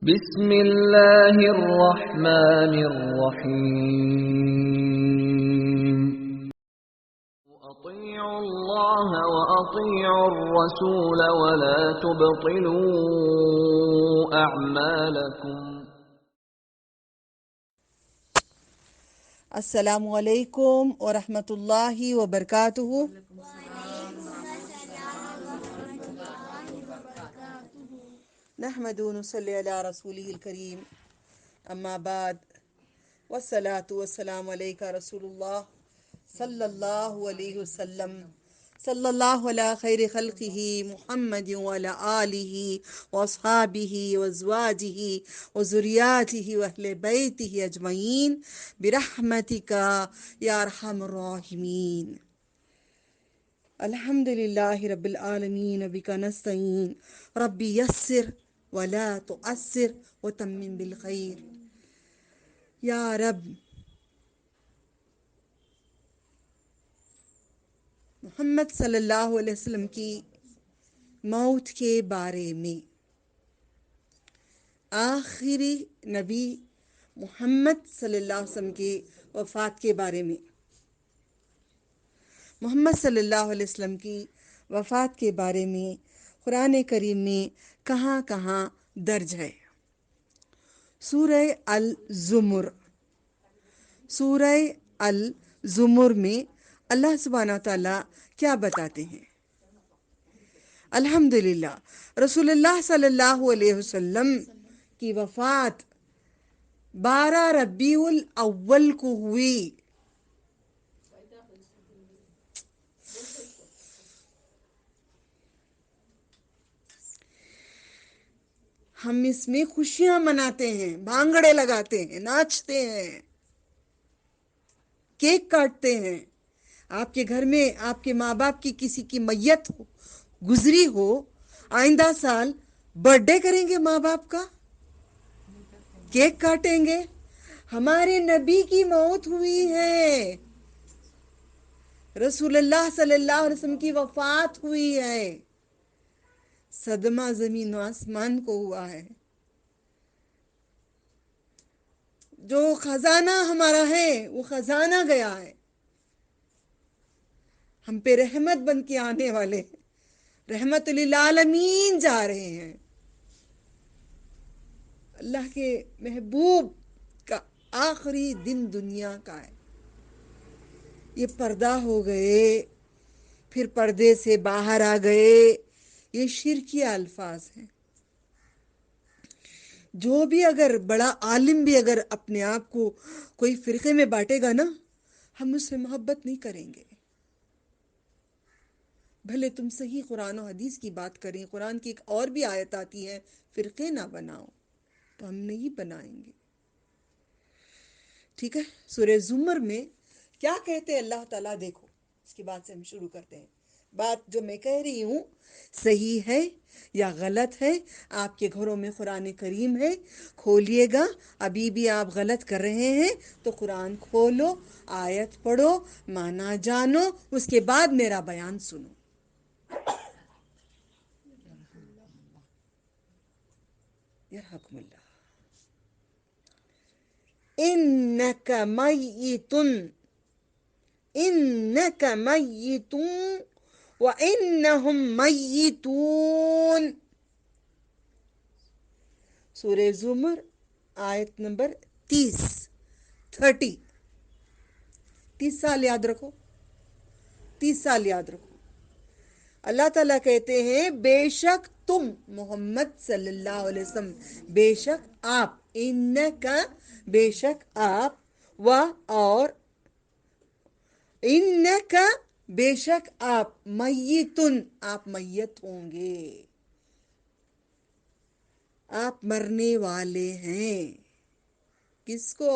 بسم اللہ الرحمن الرحیم اطیعوا اللہ واطیعوا الرسول ولا تبطلوا اعمالکم۔ السلام علیکم ورحمۃ اللہ وبرکاتہ۔ نحمد و نصلی علی رسولہ الکریم، اما بعد، والصلاة والسلام علیک رسول اللہ صلی اللہ علیہ وسلم، صلی اللہ علی خیر خلقہ محمد وعلی آلہ واصحابہ وازواجہ وذریاتہ واہل بیتہ اجمعین برحمتک یا ارحم الراحمین۔ الحمد للہ رب العالمین، بک نستعین، ربی یسر ولا تعسر وتمم بالخیر۔ یا رب، محمد صلی اللہ علیہ وسلم کی موت کے بارے میں، آخری نبی محمد صلی اللہ علیہ وسلم کی وفات کے بارے میں، محمد صلی اللہ علیہ وسلم کی وفات کے بارے میں قرآن کریم میں کہاں کہاں درج ہے۔ سورہ الزمر، سورہ الزمر میں اللہ سبحانہ تعالیٰ کیا بتاتے ہیں؟ الحمدللہ، رسول اللہ صلی اللہ علیہ وسلم کی وفات 12 ربیع الاول کو ہوئی۔ ہم اس میں خوشیاں مناتے ہیں، بھانگڑے لگاتے ہیں، ناچتے ہیں، کیک کاٹتے ہیں۔ آپ کے گھر میں آپ کے ماں باپ کی کسی کی میت ہو، گزری ہو، آئندہ سال برتھ ڈے کریں گے ماں باپ کا، کیک کاٹیں گے۔ ہمارے نبی کی موت ہوئی ہے، رسول اللہ صلی اللہ علیہ وسلم کی وفات ہوئی ہے۔ صدمہ زمین و آسمان کو ہوا ہے۔ جو خزانہ ہمارا ہے وہ خزانہ گیا ہے، ہم پہ رحمت بن کے آنے والے رحمت للعالمین جا رہے ہیں۔ اللہ کے محبوب کا آخری دن دنیا کا ہے۔ یہ پردہ ہو گئے، پھر پردے سے باہر آ گئے، یہ شرکیہ الفاظ ہیں۔ جو بھی اگر بڑا عالم بھی اگر اپنے آپ کو کوئی فرقے میں بانٹے گا نا، ہم اس سے محبت نہیں کریں گے۔ بھلے تم صحیح قرآن و حدیث کی بات کریں، قرآن کی ایک اور بھی آیت آتی ہے، فرقے نہ بناؤ، تو ہم نہیں بنائیں گے۔ ٹھیک ہے، سورہ زمر میں کیا کہتے ہیں اللہ تعالیٰ، دیکھو، اس کے بعد سے ہم شروع کرتے ہیں۔ بات جو میں کہہ رہی ہوں صحیح ہے یا غلط ہے، آپ کے گھروں میں قرآن کریم ہے، کھولیے گا۔ ابھی بھی آپ غلط کر رہے ہیں تو قرآن کھولو، آیت پڑھو، معنی جانو، اس کے بعد میرا بیان سنو۔ یرحمکم اللہ۔ انک میت، انک میت وانہم میتون۔ سورہ زمر آیت نمبر 30 سال یاد رکھو، 30 سال یاد رکھو۔ اللہ تعالیٰ کہتے ہیں بے شک تم محمد صلی اللہ علیہ وسلم، بے شک آپ، انکا بے شک آپ، و اور انکا بے شک آپ، میتن آپ میت ہوں گے، آپ مرنے والے ہیں۔ کس کو؟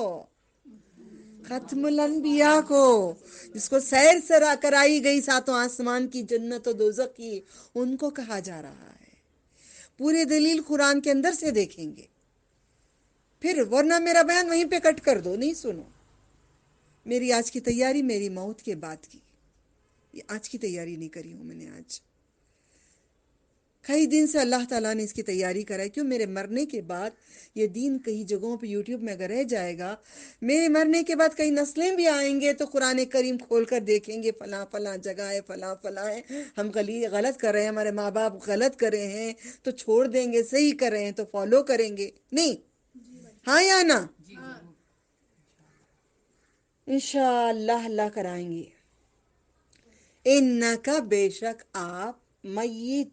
ختم الانبیاء کو، جس کو سیر سرا کرائی گئی ساتوں آسمان کی، جنت و دوزخ کی، ان کو کہا جا رہا ہے۔ پورے دلیل قرآن کے اندر سے دیکھیں گے، پھر ورنہ میرا بیان وہیں پہ کٹ کر دو، نہیں سنو۔ میری آج کی تیاری میری موت کے بعد کی، یہ آج کی تیاری نہیں کری ہوں میں نے آج۔ کئی دن سے اللہ تعالیٰ نے اس کی تیاری کرا ہے، کیوں میرے مرنے کے بعد یہ دین کئی جگہوں پہ یوٹیوب میں اگر رہ جائے گا، میرے مرنے کے بعد کئی نسلیں بھی آئیں گے تو قرآن کریم کھول کر دیکھیں گے فلاں فلاں جگہ ہے، فلاں فلاں ہے، ہم غلط کر رہے ہیں، ہمارے ماں باپ غلط کر رہے ہیں تو چھوڑ دیں گے، صحیح کر رہے ہیں تو فالو کریں گے، نہیں؟ ہاں یا نا؟ انشاءاللہ اللہ کرائیں گے۔ انکا بے شک آپ میت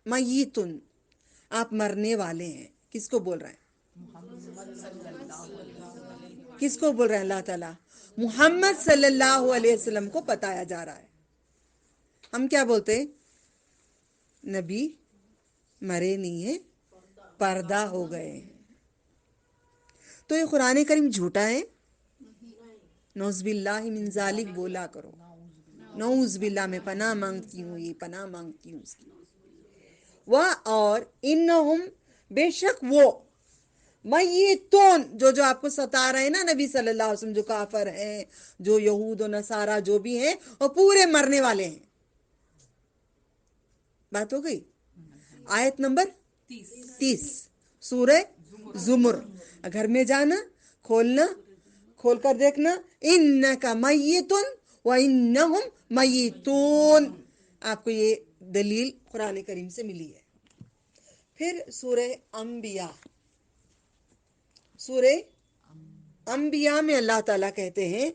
میتن آپ مرنے والے ہیں۔ کس کو بول رہے ہیں؟ کس کو بول رہے ہیں؟ اللہ تعالیٰ محمد صلی اللہ علیہ وسلم کو بتایا جا رہا ہے۔ ہم کیا بولتے ہیں؟ نبی مرے نہیں ہیں، پردہ ہو گئے ہیں۔ تو یہ قرآن کریم جھوٹا ہے؟ نعوذ باللہ من ذالک بولا کرو، نعوذ باللہ، میں پناہ مانگتی ہوں، یہ پناہ مانگتی ہوں اس کی۔ اور انہم بے شک وہ میتون جو آپ کو ستا رہے ہیں نا نبی صلی اللہ علیہ وسلم، جو کافر ہیں، جو یہود و نصارہ جو بھی ہیں، وہ پورے مرنے والے ہیں۔ بات ہو گئی؟ آیت نمبر 30 سورہ زمر، گھر میں جانا، کھولنا، کھول کر دیکھنا، انکا میتون وانہم میتون، آپ کو یہ دلیل قرآن کریم سے ملی ہے۔ پھر سورہ انبیاء، سورہ انبیاء میں اللہ تعالیٰ کہتے ہیں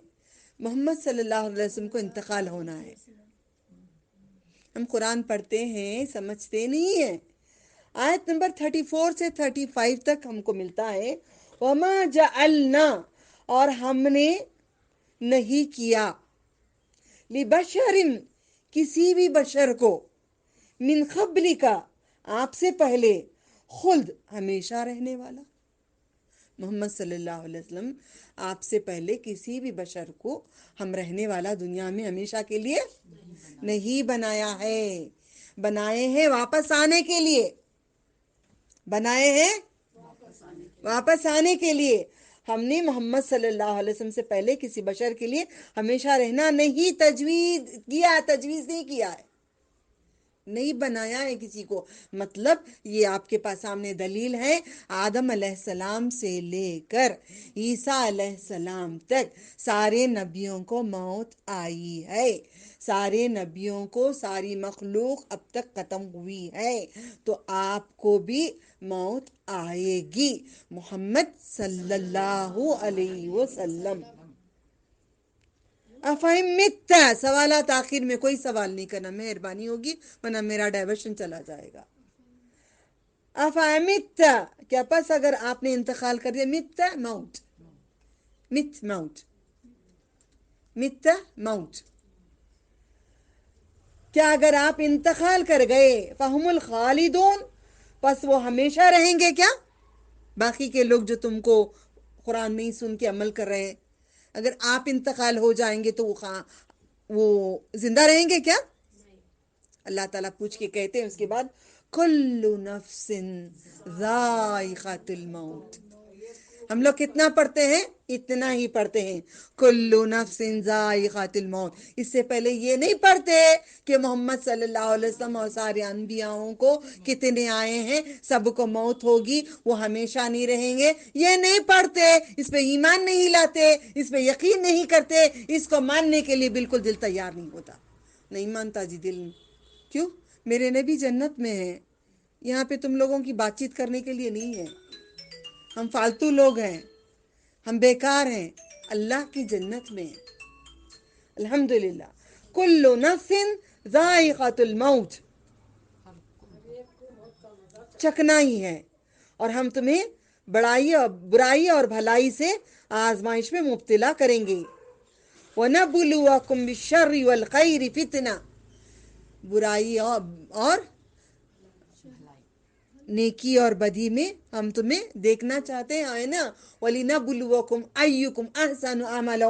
محمد صلی اللہ علیہ وسلم کو انتقال ہونا ہے۔ ہم قرآن پڑھتے ہیں، سمجھتے نہیں ہیں۔ آیت نمبر 34 سے 35 تک ہم کو ملتا ہے، وَمَا جَعَلْنَا، اور ہم نے نہیں کیا، لِبَشَرٍ، کسی بھی بشر کو، من قبلک، آپ سے پہلے، خلد، ہمیشہ رہنے والا۔ محمد صلی اللہ علیہ وسلم آپ سے پہلے کسی بھی بشر کو ہم رہنے والا دنیا میں ہمیشہ کے لیے نہیں بنایا ہے، بنائے ہیں واپس آنے کے لیے، بنائے ہیں واپس آنے کے لیے۔ ہم نے محمد صلی اللہ علیہ وسلم سے پہلے کسی بشر کے لیے ہمیشہ رہنا نہیں تجویز نہیں کیا ہے، نہیں بنایا ہے کسی کو۔ مطلب یہ آپ کے پاس سامنے دلیل ہے، آدم علیہ السلام سے لے کر عیسیٰ علیہ السلام تک سارے نبیوں کو موت آئی ہے، سارے نبیوں کو، ساری مخلوق اب تک ختم ہوئی ہے، تو آپ کو بھی موت آئے گی، محمد صلی اللہ علیہ وسلم۔ افہم مت، سوالات آخر میں کوئی سوال نہیں کرنا، مہربانی ہوگی ورنہ میرا ڈائیورشن چلا جائے گا۔ افہم مت، کیا پس اگر آپ نے انتقال کر دیا، مت موت، مت موت، مت موت، کیا اگر آپ انتقال کر گئے، فہم الخالدون، پس وہ ہمیشہ رہیں گے کیا؟ باقی کے لوگ جو تم کو قرآن نہیں سن کے عمل کر رہے ہیں، اگر آپ انتقال ہو جائیں گے تو وہ زندہ رہیں گے کیا؟ اللہ تعالیٰ پوچھ کے کہتے ہیں اس کے بعد، کل نفس ذائقۃ الموت۔ ہم لوگ کتنا پڑھتے ہیں؟ اتنا ہی پڑھتے ہیں، کل نفس ذائقۃ الموت۔ اس سے پہلے یہ نہیں پڑھتے کہ محمد صلی اللہ علیہ وسلم اور سارے انبیاءوں کو کتنے آئے ہیں، سب کو موت ہوگی، وہ ہمیشہ نہیں رہیں گے، یہ نہیں پڑھتے، اس پہ ایمان نہیں لاتے، اس پہ یقین نہیں کرتے، اس کو ماننے کے لیے بالکل دل تیار نہیں ہوتا، نہیں مانتا جی دل۔ کیوں؟ میرے نبی جنت میں ہیں، یہاں پہ تم لوگوں کی بات چیت کرنے کے لیے نہیں ہے، ہم فالتو لوگ ہیں، ہم بیکار ہیں، اللہ کی جنت میں ہیں۔ الحمدللہ، کل نفس ذائقۃ الموت، چکنا ہی ہے، اور ہم تمہیں برائی اور بھلائی سے آزمائش میں مبتلا کریں گے۔ وَنَبْلُوَكُمْ بِالشَّرِّ وَالْخَيْرِ فِتْنَةً، برائی اور نیکی اور بدی میں ہم تمہیں دیکھنا چاہتے ہیں نا، وَلِنَبْلُوَكُمْ أَيُّكُمْ أَحْسَنُ عَمَلًا،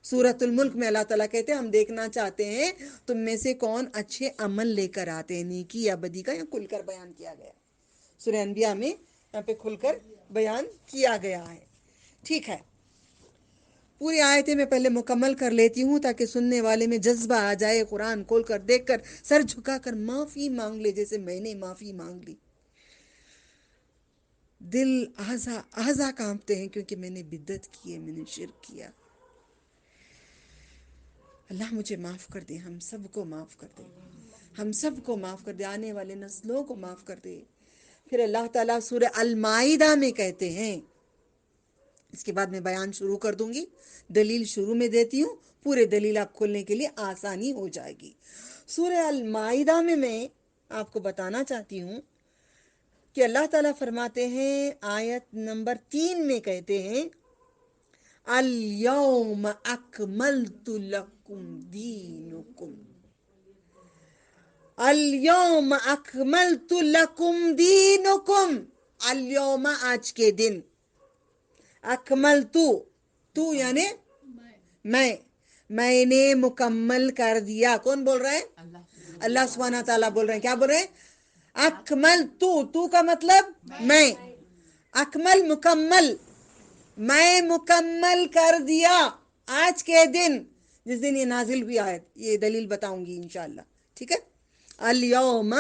سورۃ الملک میں اللہ تعالیٰ کہتے ہیں ہم دیکھنا چاہتے ہیں تم میں سے کون اچھے عمل لے کر آتے ہیں، نیکی یا بدی کا یہاں کھل کر بیان کیا گیا، سورہ انبیاء میں یہاں پہ کھل کر بیان کیا گیا ہے، ٹھیک ہے۔ پوری آیتیں میں پہلے مکمل کر لیتی ہوں تاکہ سننے والے میں جذبہ آ جائے، قرآن کھول کر دیکھ کر سر جھکا کر معافی مانگ لے جیسے میں نے معافی مانگ لی۔ دل اعضا کانپتے ہیں کیونکہ میں نے بدعت کی ہے، میں نے شرک کیا۔ اللہ مجھے معاف کر دے، ہم سب کو معاف کر دے، ہم سب کو معاف کر دے، آنے والے نسلوں کو معاف کر دے۔ پھر اللہ تعالیٰ سورہ المائدہ میں کہتے ہیں، اس کے بعد میں بیان شروع کر دوں گی، دلیل شروع میں دیتی ہوں، پورے دلیل آپ کھولنے کے لیے آسانی ہو جائے گی۔ سورہ المائدہ میں آپ کو بتانا چاہتی ہوں کہ اللہ تعالیٰ فرماتے ہیں، آیت نمبر 3 میں کہتے ہیں، الَّوْمَ أَكْمَلْتُ لَكُمْ دِينُكُمْ، الَّوْمَ أَكْمَلْتُ لَكُمْ دِينُكُمْ، الَّوْمَ آج کے دن، اکملتو، تو یعنی میں نے مکمل کر دیا۔ کون بول رہا ہے؟ اللہ سبحانہ تعالیٰ بول رہے ہیں۔ کیا بول رہے ہیں؟ تو کا مطلب میں، اکمل مکمل، میں مکمل کر دیا آج کے دن، جس دن یہ نازل بھی آیت، یہ دلیل بتاؤں گی انشاءاللہ، ٹھیک ہے؟ الیوم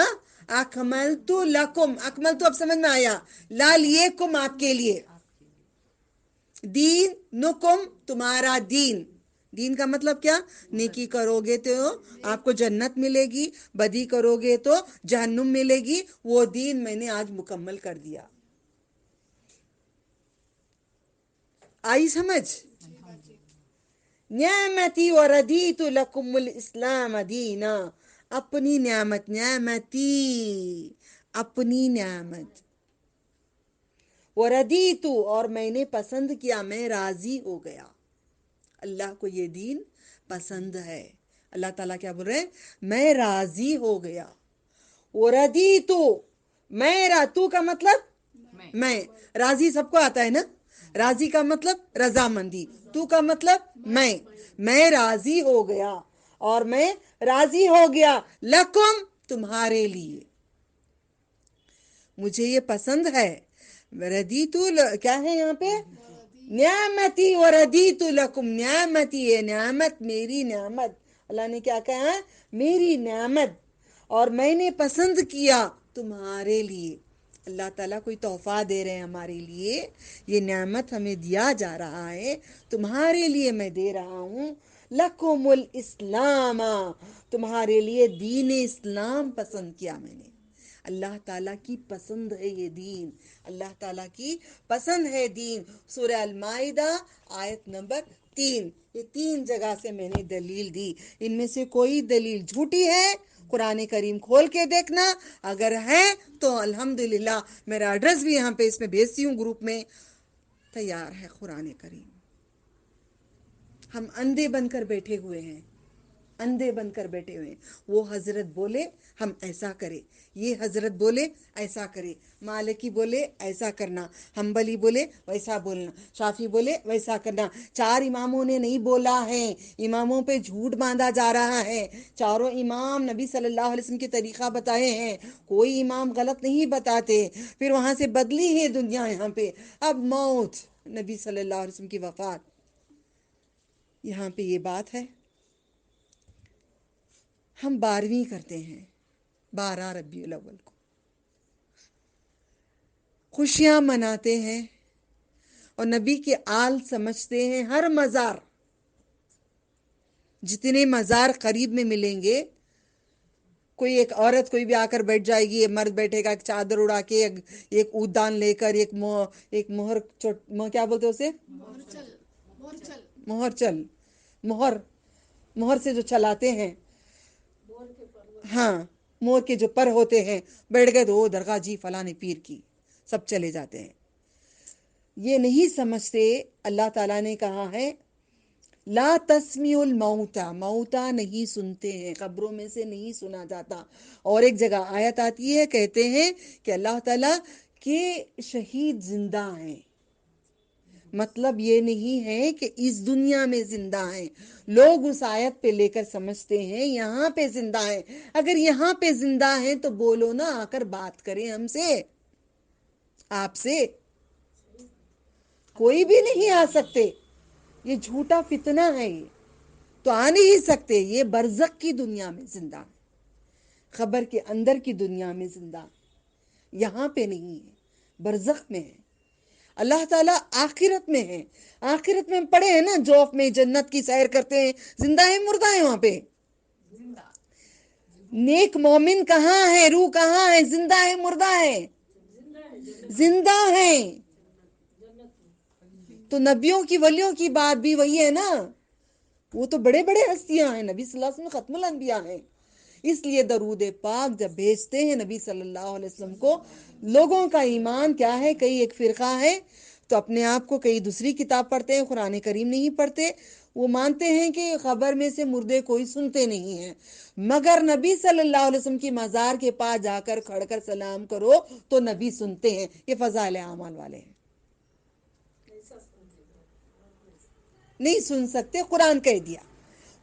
اکملت لکم، اکملت اب سمجھ میں آیا، لا لیے کم آپ کے لیے، دین نکم تمہارا دین، دین کا مطلب کیا؟ نیکی کرو گے تو آپ کو جنت ملے گی، بدی کرو گے تو جہنم ملے گی، وہ دین میں نے آج مکمل کر دیا۔ آئی سمجھ؟ نعمتی وردیت لکم الاسلام دینا، اپنی نعمت، نعمتی اپنی نعمت، وردیت اور میں نے پسند کیا، میں راضی ہو گیا، اللہ کو یہ دین پسند ہے۔ اللہ تعالیٰ کیا بول رہے ہیں؟ میں راضی ہو گیا، وردیت، تو کا مطلب میں، راضی سب کو آتا ہے نا، راضی کا مطلب رضامندی، تو کا مطلب میں راضی ہو گیا، اور میں راضی ہو گیا لکم تمہارے لیے، مجھے یہ پسند ہے۔ ردیت کیا ہے یہاں پہ؟ نعمتی وردیت لکم، نعمتی ہے نعمت، میری نعمت، اللہ نے کیا کہا ہے؟ میری نعمت، اور میں نے پسند کیا تمہارے لیے۔ اللہ تعالیٰ کوئی تحفہ دے رہے ہیں ہمارے لیے، یہ نعمت ہمیں دیا جا رہا ہے، تمہارے لیے میں دے رہا ہوں، لکم الاسلام، تمہارے لیے دین اسلام پسند کیا میں نے۔ اللہ تعالیٰ کی پسند ہے یہ دین، اللہ تعالیٰ کی پسند ہے دین۔ سورہ المائدہ آیت نمبر 3، یہ 3 جگہ سے میں نے دلیل دی، ان میں سے کوئی دلیل جھوٹی ہے قرآن کریم کھول کے دیکھنا، اگر ہے تو الحمدللہ، میرا ایڈریس بھی یہاں پہ اس میں بھیجتی ہوں گروپ میں، تیار ہے قرآن کریم۔ ہم اندھے بن کر بیٹھے ہوئے ہیں، اندھے بن کر بیٹھے ہوئے ہیں، وہ حضرت بولے ہم ایسا کرے، یہ حضرت بولے ایسا کرے، مالکی بولے ایسا کرنا، حنبلی بولے ویسا بولنا، شافعی بولے ویسا کرنا۔ 4 اماموں نے نہیں بولا ہے، اماموں پہ جھوٹ باندھا جا رہا ہے، چاروں امام نبی صلی اللہ علیہ وسلم کے طریقہ بتائے ہیں، کوئی امام غلط نہیں بتاتے، پھر وہاں سے بدلی ہے دنیا یہاں پہ، اب موت، نبی صلی اللہ علیہ وسلم کی وفات، یہاں پہ یہ بات ہے۔ ہم 12ویں کرتے ہیں 12 ربیع الاول کو، خوشیاں مناتے ہیں، اور نبی کے آل سمجھتے ہیں ہر مزار، جتنے مزار قریب میں ملیں گے، کوئی ایک عورت کوئی بھی آ کر بیٹھ جائے گی، ایک مرد بیٹھے گا ایک چادر اڑا کے، ایک اودان لے کر، ایک مہر کیا بولتے اسے؟ مہر سے جو چلاتے ہیں، ہاں، مور کے جو پر ہوتے ہیں، بیٹھ گئے تو وہ درگاہ جی فلاں پیر کی، سب چلے جاتے ہیں۔ یہ نہیں سمجھتے، اللہ تعالیٰ نے کہا ہے لا تسمیع الموتى، موتا نہیں سنتے ہیں، قبروں میں سے نہیں سنا جاتا۔ اور ایک جگہ آیت آتی ہے، کہتے ہیں کہ اللہ تعالیٰ کے شہید زندہ ہیں، مطلب یہ نہیں ہے کہ اس دنیا میں زندہ ہیں، لوگ اس آیت پہ لے کر سمجھتے ہیں یہاں پہ زندہ ہیں، اگر یہاں پہ زندہ ہیں تو بولو نا، آ کر بات کریں ہم سے، آپ سے کوئی بھی نہیں آ سکتے، یہ جھوٹا فتنہ ہے، یہ تو آ نہیں سکتے. یہ برزخ کی دنیا میں زندہ ہے، خبر کے اندر کی دنیا میں زندہ، یہاں پہ نہیں ہے، برزخ میں ہے. اللہ تعالیٰ آخرت میں ہے. آخرت میں ہم پڑھے ہیں نا، جوف میں جنت کی سیر کرتے ہیں، زندہ ہے مردہ ہے وہاں پہ؟ نیک مومن کہاں ہے؟ روح کہاں ہے؟ زندہ ہے مردہ ہے؟ زندہ ہے. تو نبیوں کی ولیوں کی بات بھی وہی ہے نا، وہ تو بڑے بڑے ہستیاں ہیں، نبی صلی اللہ علیہ وسلم ختم الانبیاء ہیں. اس لیے درود پاک جب بھیجتے ہیں نبی صلی اللہ علیہ وسلم کو، لوگوں کا ایمان کیا ہے؟ کئی ایک فرقہ ہے تو اپنے آپ کو کئی دوسری کتاب پڑھتے ہیں، قرآن کریم نہیں پڑھتے. وہ مانتے ہیں کہ خبر میں سے مردے کوئی سنتے نہیں ہیں، مگر نبی صلی اللہ علیہ وسلم کی مزار کے پاس جا کر کھڑ کر سلام کرو تو نبی سنتے ہیں. یہ فضائل اعمال والے ہیں. نہیں سن سکتے، قرآن کہہ دیا.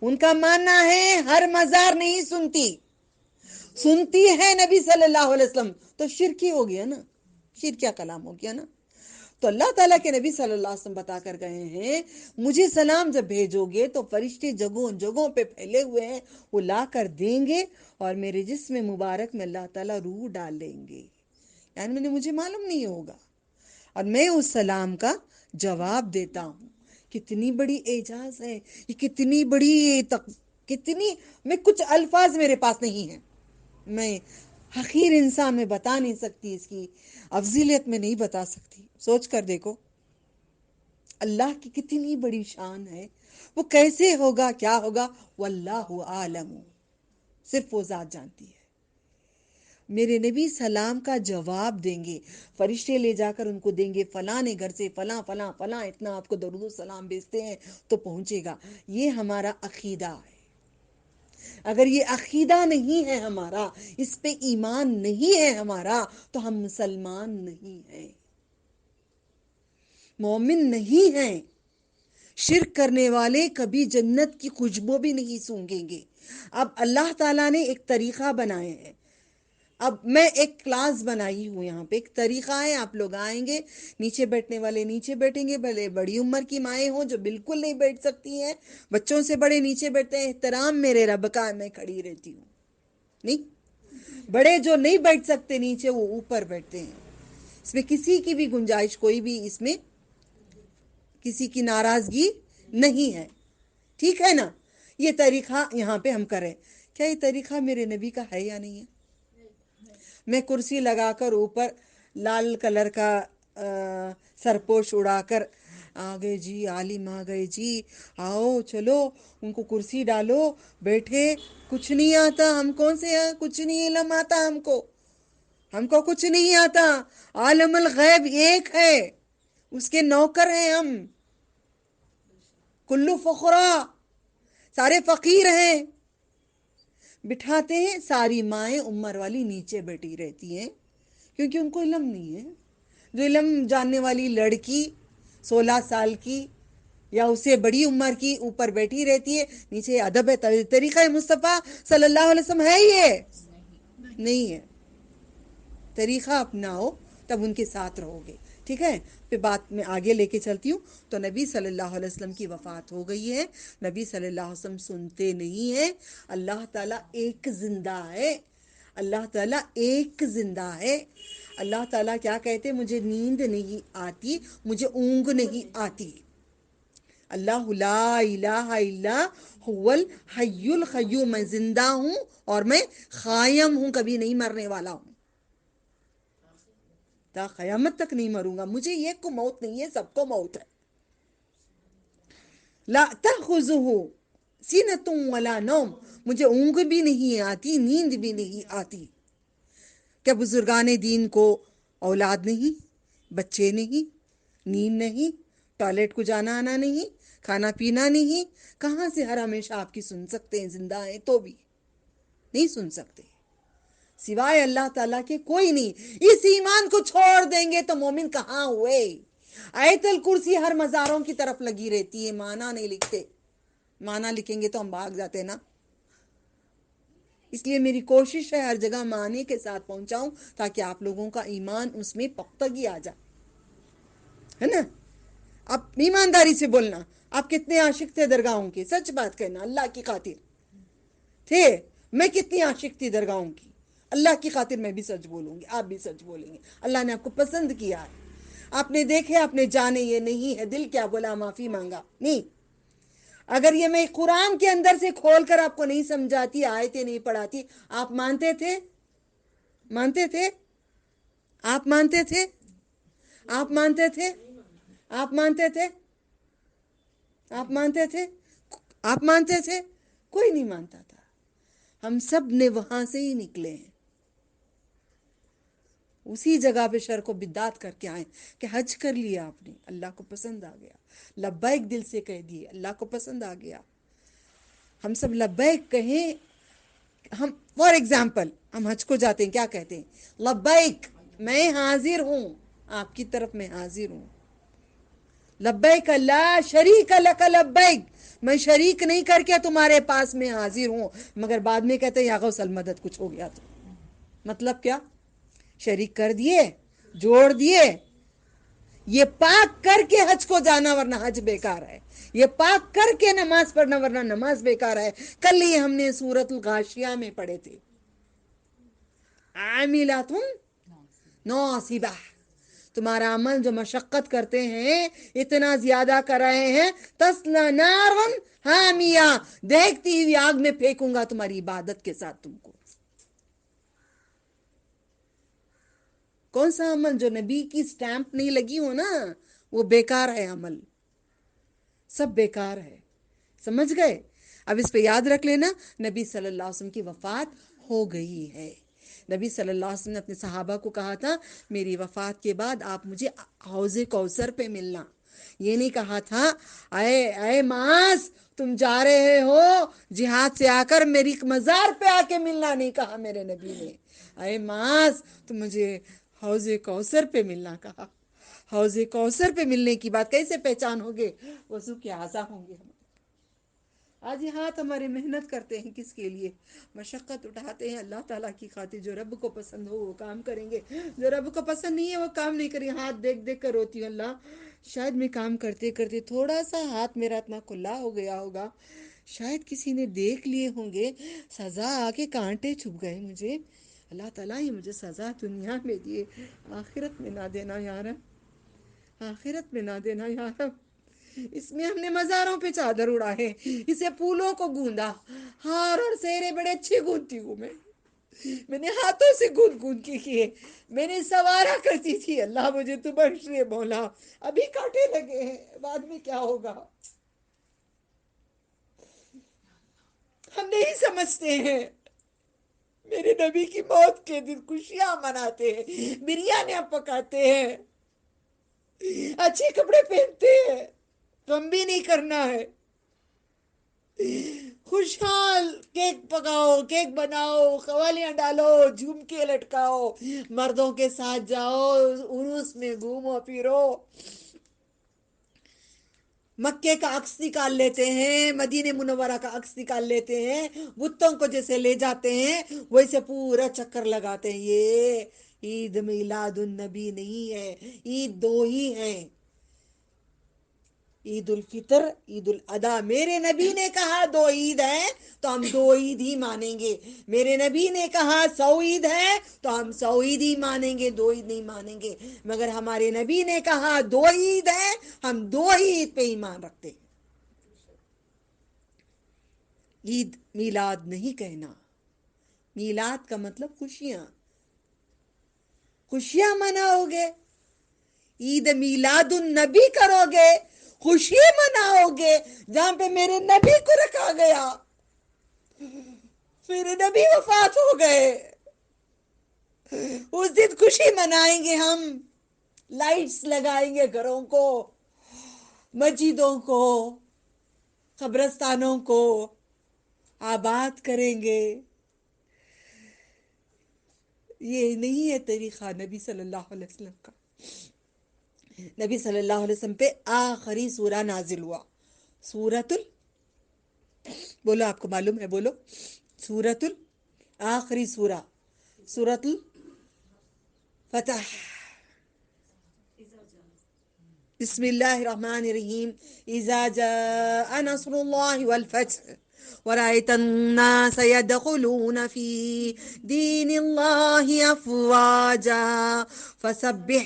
ان کا ماننا ہے ہر مزار نہیں سنتی، سنتی ہے نبی صلی اللہ علیہ وسلم. تو شرکی ہو گیا نا، شرکیہ کلام ہو گیا نا. تو اللہ تعالیٰ کے نبی صلی اللہ علیہ وسلم بتا کر گئے ہیں، مجھے سلام جب بھیجو گے تو فرشتے جگہوں جگہوں پہ پھیلے ہوئے ہیں، وہ لا کر دیں گے اور میرے جسم مبارک میں اللہ تعالیٰ روح ڈال دیں گے. یعنی مجھے معلوم نہیں ہوگا اور میں اس سلام کا جواب دیتا ہوں. کتنی بڑی اعجاز ہے یہ، کتنی بڑی کتنی، میں کچھ الفاظ میرے پاس نہیں ہیں، میں حقیر انسان میں بتا نہیں سکتی، اس کی افضیلیت میں نہیں بتا سکتی. سوچ کر دیکھو اللہ کی کتنی بڑی شان ہے. وہ کیسے ہوگا، کیا ہوگا، واللہ عالم، صرف وہ ذات جانتی ہے. میرے نبی سلام کا جواب دیں گے، فرشتے لے جا کر ان کو دیں گے، فلاں گھر سے فلاں فلاں فلاں اتنا آپ کو درود و سلام بھیجتے ہیں تو پہنچے گا. یہ ہمارا عقیدہ ہے. اگر یہ عقیدہ نہیں ہے ہمارا، اس پہ ایمان نہیں ہے ہمارا، تو ہم مسلمان نہیں ہیں، مومن نہیں ہیں. شرک کرنے والے کبھی جنت کی خوشبو بھی نہیں سونگھیں گے. اب اللہ تعالیٰ نے ایک طریقہ بنائے ہیں. اب میں ایک کلاس بنائی ہوں، یہاں پہ ایک طریقہ ہے. آپ لوگ آئیں گے، نیچے بیٹھنے والے نیچے بیٹھیں گے، بھلے بڑی عمر کی مائیں ہوں جو بالکل نہیں بیٹھ سکتی ہیں، بچوں سے بڑے نیچے بیٹھتے ہیں. احترام میرے رب کا، میں کھڑی رہتی ہوں. نہیں، بڑے جو نہیں بیٹھ سکتے نیچے، وہ اوپر بیٹھتے ہیں. اس میں کسی کی بھی گنجائش، کوئی بھی اس میں کسی کی ناراضگی نہیں ہے. ٹھیک ہے نا؟ یہ طریقہ یہاں پہ ہم کریں. کیا یہ طریقہ میرے نبی کا ہے یا نہیں ہے؟ میں کرسی لگا کر اوپر لال کلر کا سرپوش اڑا کر، آ گئے جی عالم، آ گئے جی، آؤ چلو ان کو کرسی ڈالو، بیٹھے. کچھ نہیں آتا ہم کون سے ہیں، کچھ نہیں علم آتا ہم کو کچھ نہیں آتا. عالم الغیب ایک ہے، اس کے نوکر ہیں ہم. کلو فقرا، سارے فقیر ہیں. بٹھاتے ہیں، ساری مائیں عمر والی نیچے بیٹھی رہتی ہیں کیونکہ ان کو علم نہیں ہے. جو علم جاننے والی لڑکی 16 سال کی یا اسے بڑی عمر کی اوپر بیٹھی رہتی ہے، نیچے ادب ہے. طریقہ مصطفیٰ صلی اللہ علیہ وسلم ہے یہ نہیں ہے. طریقہ اپناؤ تب ان کے ساتھ رہو گے. ٹھیک ہے؟ پھر بات میں آگے لے کے چلتی ہوں. تو نبی صلی اللہ علیہ وسلم کی وفات ہو گئی ہے. نبی صلی اللہ علیہ وسلم سنتے نہیں ہیں. اللہ تعالیٰ ایک زندہ ہے. اللہ تعالیٰ ایک زندہ ہے. اللہ تعالیٰ کیا کہتے؟ مجھے نیند نہیں آتی، مجھے اونگ نہیں آتی. اللہ لا الہ الا هو الحی القیوم، میں زندہ ہوں اور میں قائم ہوں، کبھی نہیں مرنے والا ہوں، تا قیامت تک نہیں مروں گا. مجھے یہ کو موت نہیں ہے، سب کو موت ہے. لا تأخذہ سینۃ ولا نوم، مجھے اونگ بھی نہیں آتی، نیند بھی نہیں آتی. کیا بزرگان دین کو اولاد نہیں، بچے نہیں، نیند نہیں، ٹوائلٹ کو جانا آنا نہیں، کھانا پینا نہیں؟ کہاں سے ہر ہمیشہ آپ کی سن سکتے ہیں؟ زندہ ہیں تو بھی نہیں سن سکتے، سوائے اللہ تعالیٰ کے کوئی نہیں. اس ایمان کو چھوڑ دیں گے تو مومن کہاں ہوئے؟ آیت الکرسی ہر مزاروں کی طرف لگی رہتی ہے، معنی نہیں لکھتے. معنی لکھیں گے تو ہم بھاگ جاتے نا. اس لیے میری کوشش ہے ہر جگہ معنی کے ساتھ پہنچاؤں تاکہ آپ لوگوں کا ایمان اس میں پختگی آ جائے، ہے نا؟ اب ایمانداری سے بولنا. آپ کتنے عاشق تھے درگاہوں کے؟ سچ بات کہنا، اللہ کی خاطر تھے؟ میں کتنی عاشق تھی درگاہوں کی، اللہ کی خاطر میں بھی سچ بولوں گی، آپ بھی سچ بولیں گے۔ اللہ نے آپ کو پسند کیا ہے، آپ نے دیکھے، آپ نے جانے، یہ نہیں ہے دل کیا بولا معافی مانگا نہیں۔ اگر یہ میں قرآن کے اندر سے کھول کر آپ کو نہیں سمجھاتی، آیتیں نہیں پڑھاتی، آپ مانتے تھے؟ مانتے تھے؟ آپ مانتے تھے؟ آپ مانتے تھے؟ آپ مانتے تھے؟ آپ مانتے تھے؟ آپ مانتے تھے؟ کوئی نہیں مانتا تھا۔ ہم سب نے وہاں سے ہی نکلے ہیں، اسی جگہ پہ شرک و بدعت کر کے آئے کہ حج کر لیا آپ نے، اللہ کو پسند آ گیا، لبیک دل سے کہہ دیے، اللہ کو پسند آ گیا۔ ہم سب لبیک کہیں، ہم فار ایگزامپل ہم حج کو جاتے ہیں، کیا کہتے ہیں؟ لبیک، میں حاضر ہوں، آپ کی طرف میں حاضر ہوں، لبیک لا شریک لک لبیک، میں شریک نہیں کر کے تمہارے پاس میں حاضر ہوں، مگر بعد میں کہتے ہیں یا غوث المدد کچھ ہو گیا تو مطلب کیا؟ شریک کر دیے، جوڑ دیے۔ یہ پاک کر کے حج کو جانا ورنہ حج بیکار ہے، یہ پاک کر کے نماز پڑھنا ورنہ نماز بیکار ہے۔ کل ہی ہم نے سورۃ الغاشیہ میں پڑھے تھے، عاملۃ ناصبہ، تمہارا عمل جو مشقت کرتے ہیں، اتنا زیادہ کر رہے ہیں، تسلا نارا حامیہ، دیکھتی ہوئی آگ میں پھینکوں گا تمہاری عبادت کے ساتھ تم کو۔ کون سا عمل جو نبی کی سٹیمپ نہیں لگی ہو نا، وہ بیکار ہے، عمل سب بیکار ہے، سمجھ گئے؟ اب اس پہ یاد رکھ لینا، نبی صلی اللہ علیہ وسلم کی وفات ہو گئی ہے۔ نبی صلی اللہ علیہ وسلم نے اپنے صحابہ کو کہا تھا میری وفات کے بعد آپ مجھے حوض کوثر پہ ملنا، یہ نہیں کہا تھا اے معاذ تم جا رہے ہو جہاد سے آ کر میری مزار پہ آ کے ملنا، نہیں کہا میرے نبی نے اے معاذ تم مجھے حوض کوثر پہ ملنا کہا۔ حوض کوثر پہ ملنے کی بات کیسے پہچان ہوگے؟ وضو کے اعضاء ہوں گے ہم۔ آج یہ ہاتھ ہمارے محنت کرتے ہیں کس کے لیے؟ مشقت اٹھاتے ہیں اللہ تعالیٰ کی خاطر، جو رب کو پسند ہو وہ کام کریں گے، جو رب کو پسند نہیں ہے وہ کام نہیں کریں گے۔ ہاتھ دیکھ دیکھ کر روتی ہوں، اللہ شاید میں کام کرتے کرتے تھوڑا سا ہاتھ میرا اتنا کھلا ہو گیا ہوگا، شاید کسی نے دیکھ لیے ہوں گے، سزا آ کے کانٹے چھپ گئے مجھے، اللہ تعالیٰ یہ مجھے سزا دنیا میں دیے، آخرت میں نہ دینا یا رب، آخرت میں نہ دینا یا رب۔ اس میں ہم نے مزاروں پہ چادر اڑائے، اسے پھولوں کو گوندا، ہار اور سہرے بڑے اچھے گونتی ہوں میں نے ہاتھوں سے گوند گوند کے کیے، میں نے سوارا کرتی تھی، اللہ مجھے تو بخش دے مولا، ابھی کانٹے لگے ہیں، بعد میں کیا ہوگا؟ ہم نہیں سمجھتے ہیں۔ میرے نبی کی موت کے دن خوشیاں مناتے ہیں، بریانیاں پکاتے ہیں، اچھے کپڑے پہنتے ہیں، کم بھی نہیں کرنا ہے، خوشحال کیک پکاؤ، کیک بناؤ، قوالیاں ڈالو، جھمکے لٹکاؤ، مردوں کے ساتھ جاؤ، عروس میں گھومو پھرو، مکے کا عکس نکال لیتے ہیں، مدینہ منورہ کا عکس نکال لیتے ہیں، بتوں کو جیسے لے جاتے ہیں ویسے پورا چکر لگاتے ہیں۔ یہ عید میلاد النبی نہیں ہے، عید دو ہی ہیں، عید الفطر، عید الاضحیٰ۔ میرے نبی نے کہا 2 عید ہیں تو ہم 2 عید ہی مانیں گے، میرے نبی نے کہا 100 عید ہے تو ہم 100 عید ہی مانیں گے، 2 عید نہیں مانیں گے، مگر ہمارے نبی نے کہا 2 عید ہے، ہم 2 ہی عید پہ ایمان رکھتے ہیں۔ عید میلاد نہیں کہنا، میلاد کا مطلب خوشیاں، خوشیاں مناؤ گے، عید میلاد النبی کرو گے، خوشی مناؤ گے، جہاں پہ میرے نبی کو رکھا گیا، میرے نبی وفات ہو گئے، اس دن خوشی منائیں گے ہم، لائٹس لگائیں گے گھروں کو، مسجدوں کو، قبرستانوں کو آباد کریں گے۔ یہ نہیں ہے طریقہ نبی صلی اللہ علیہ وسلم کا۔ نبی صلی اللہ علیہ وسلم پہ آخری سورہ نازل ہوا، سورۃ بولو، آپ کو معلوم ہے، بولو، سورۃ آخری سورہ، سورۃ الفتح، بسم اللہ الرحمن الرحیم اذا جاء نصر اللہ والفتح ورأيت الناس يدخلون في دين الله أفواجا فسبح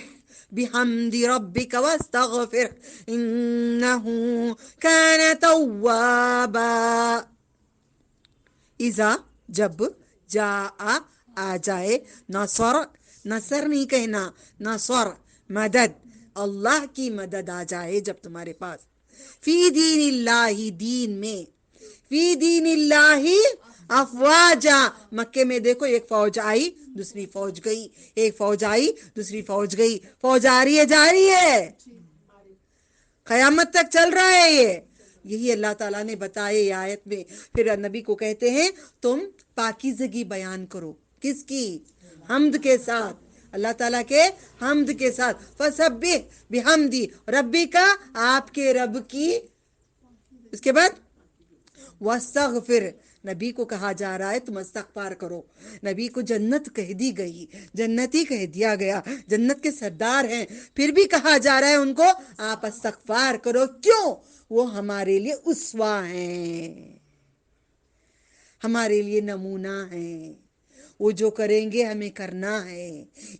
بحمد ربك واستغفر إنه كان توابا. اذا جب، جاء آ جائے، نصر نصر نہیں کہنا، نصر مدد، اللہ کی مدد آ جائے جب تمہارے پاس، فی دین اللہ دین میں، فی دین اللہ افواجا، مکے میں دیکھو ایک فوج آئی دوسری فوج گئی، ایک فوج آئی دوسری فوج گئی، فوج آ رہی ہے جا رہی ہے، قیامت تک چل رہا ہے یہ. یہی اللہ تعالیٰ نے بتائے یہ آیت میں. پھر نبی کو کہتے ہیں تم پاکیزگی بیان کرو، کس کی؟ حمد کے ساتھ، اللہ تعالیٰ کے حمد کے ساتھ. فسبح بحمدی ربی کا، آپ کے رب کی. اس کے بعد واستغفر، نبی کو کہا جا رہا ہے تم استغفار کرو. نبی کو جنت کہہ دی گئی، جنتی کہہ دیا گیا، جنت کے سردار ہیں، پھر بھی کہا جا رہا ہے ان کو آپ استغفار کرو. کیوں؟ وہ ہمارے لیے اسوہ ہیں، ہمارے لیے نمونہ ہیں، وہ جو کریں گے ہمیں کرنا ہے،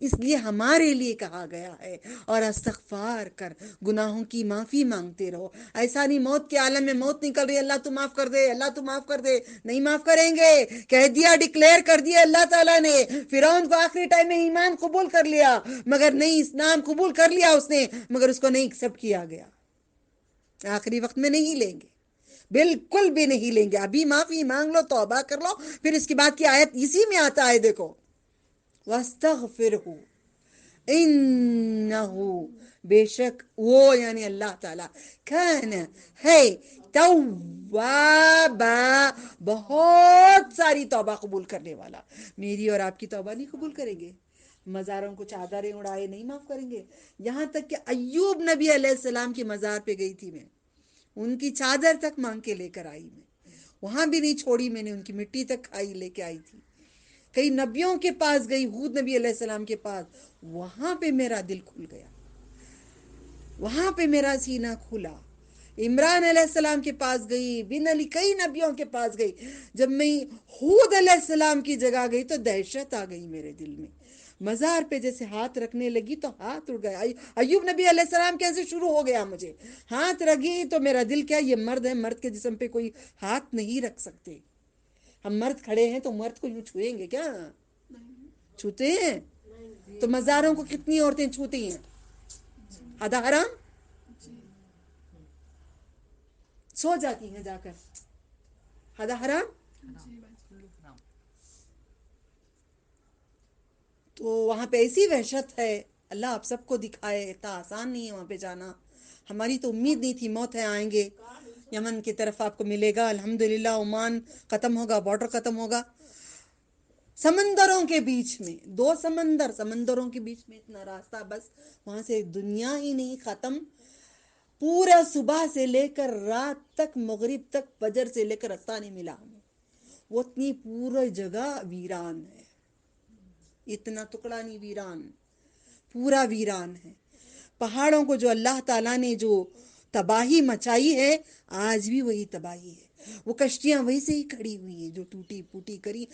اس لیے ہمارے لیے کہا گیا ہے. اور استغفار کر، گناہوں کی معافی مانگتے رہو. ایسا نہیں موت کے عالم میں موت نکل رہی ہے اللہ تو معاف کر دے، اللہ تو معاف کر دے، نہیں معاف کریں گے. کہہ دیا، ڈکلیئر کر دیا اللہ تعالیٰ نے. فرعون کو آخری ٹائم میں ایمان قبول کر لیا، مگر نہیں، اسلام قبول کر لیا اس نے، مگر اس کو نہیں ایکسپٹ کیا گیا. آخری وقت میں نہیں لیں گے، بالکل بھی نہیں لیں گے. ابھی معافی مانگ لو، توبہ کر لو. پھر اس کی بعد کی آیت اسی میں آتا ہے، دیکھو وَاسْتَغْفِرْهُ إِنَّهُ، بے شک وہ یعنی اللہ تعالیٰ، کان ہے، توابا، بہت ساری توبہ قبول کرنے والا. میری اور آپ کی توبہ نہیں قبول کریں گے؟ مزاروں کو چادریں اڑائے نہیں معاف کریں گے. یہاں تک کہ ایوب نبی علیہ السلام کی مزار پہ گئی تھی میں، ان کی چادر تک مانگ کے لے کر آئی، میں وہاں بھی نہیں چھوڑی، میں نے ان کی مٹی تک کھائی، لے کے آئی تھی. کئی نبیوں کے پاس گئی، ہود نبی علیہ السلام کے پاس، وہاں پہ میرا دل کھل گیا، وہاں پہ میرا سینہ کھلا. عمران علیہ السلام کے پاس گئی، بن علی، کئی نبیوں کے پاس گئی. جب میں ہود علیہ السلام کی جگہ گئی تو دہشت آ گئی میرے دل میں. مزار پہ جیسے ہاتھ رکھنے لگی تو ہاتھ اڑ گیا. ایوب نبی علیہ السلام کیسے شروع ہو گیا، مجھے ہاتھ رگی تو میرا دل کیا، یہ مرد ہے، مرد کے جسم پہ کوئی ہاتھ نہیں رکھ سکتے. ہم مرد کھڑے ہیں تو مرد کو یوں چھوئیں گے کیا؟ چھوتے ہیں؟ تو مزاروں کو کتنی عورتیں چھوتی ہیں؟ حد حرام سو جاتی ہیں جا کر، حد حرام. تو وہاں پہ ایسی وحشت ہے، اللہ آپ سب کو دکھائے. اتنا آسان نہیں ہے وہاں پہ جانا. ہماری تو امید نہیں تھی موت ہے آئیں گے، یمن کی طرف آپ کو ملے گا، الحمدللہ عمان ختم ہوگا، بارڈر ختم ہوگا، سمندروں کے بیچ میں، دو سمندروں کے بیچ میں اتنا راستہ، بس وہاں سے دنیا ہی نہیں ختم. پورا صبح سے لے کر رات تک، مغرب تک، فجر سے لے کر رستہ نہیں ملا ہمیں. وہ اتنی پورا جگہ ویران ہے، اتنا ٹکڑا نہیں، ویران، پورا ویران ہے. پہاڑوں کو جو اللہ تعالیٰ نے جو تباہی مچائی ہے، آج بھی وہی تباہی ہے. وہ کشتیاں ویسے ہی کھڑی ہوئی ہیں جو ٹوٹی پوٹی کری.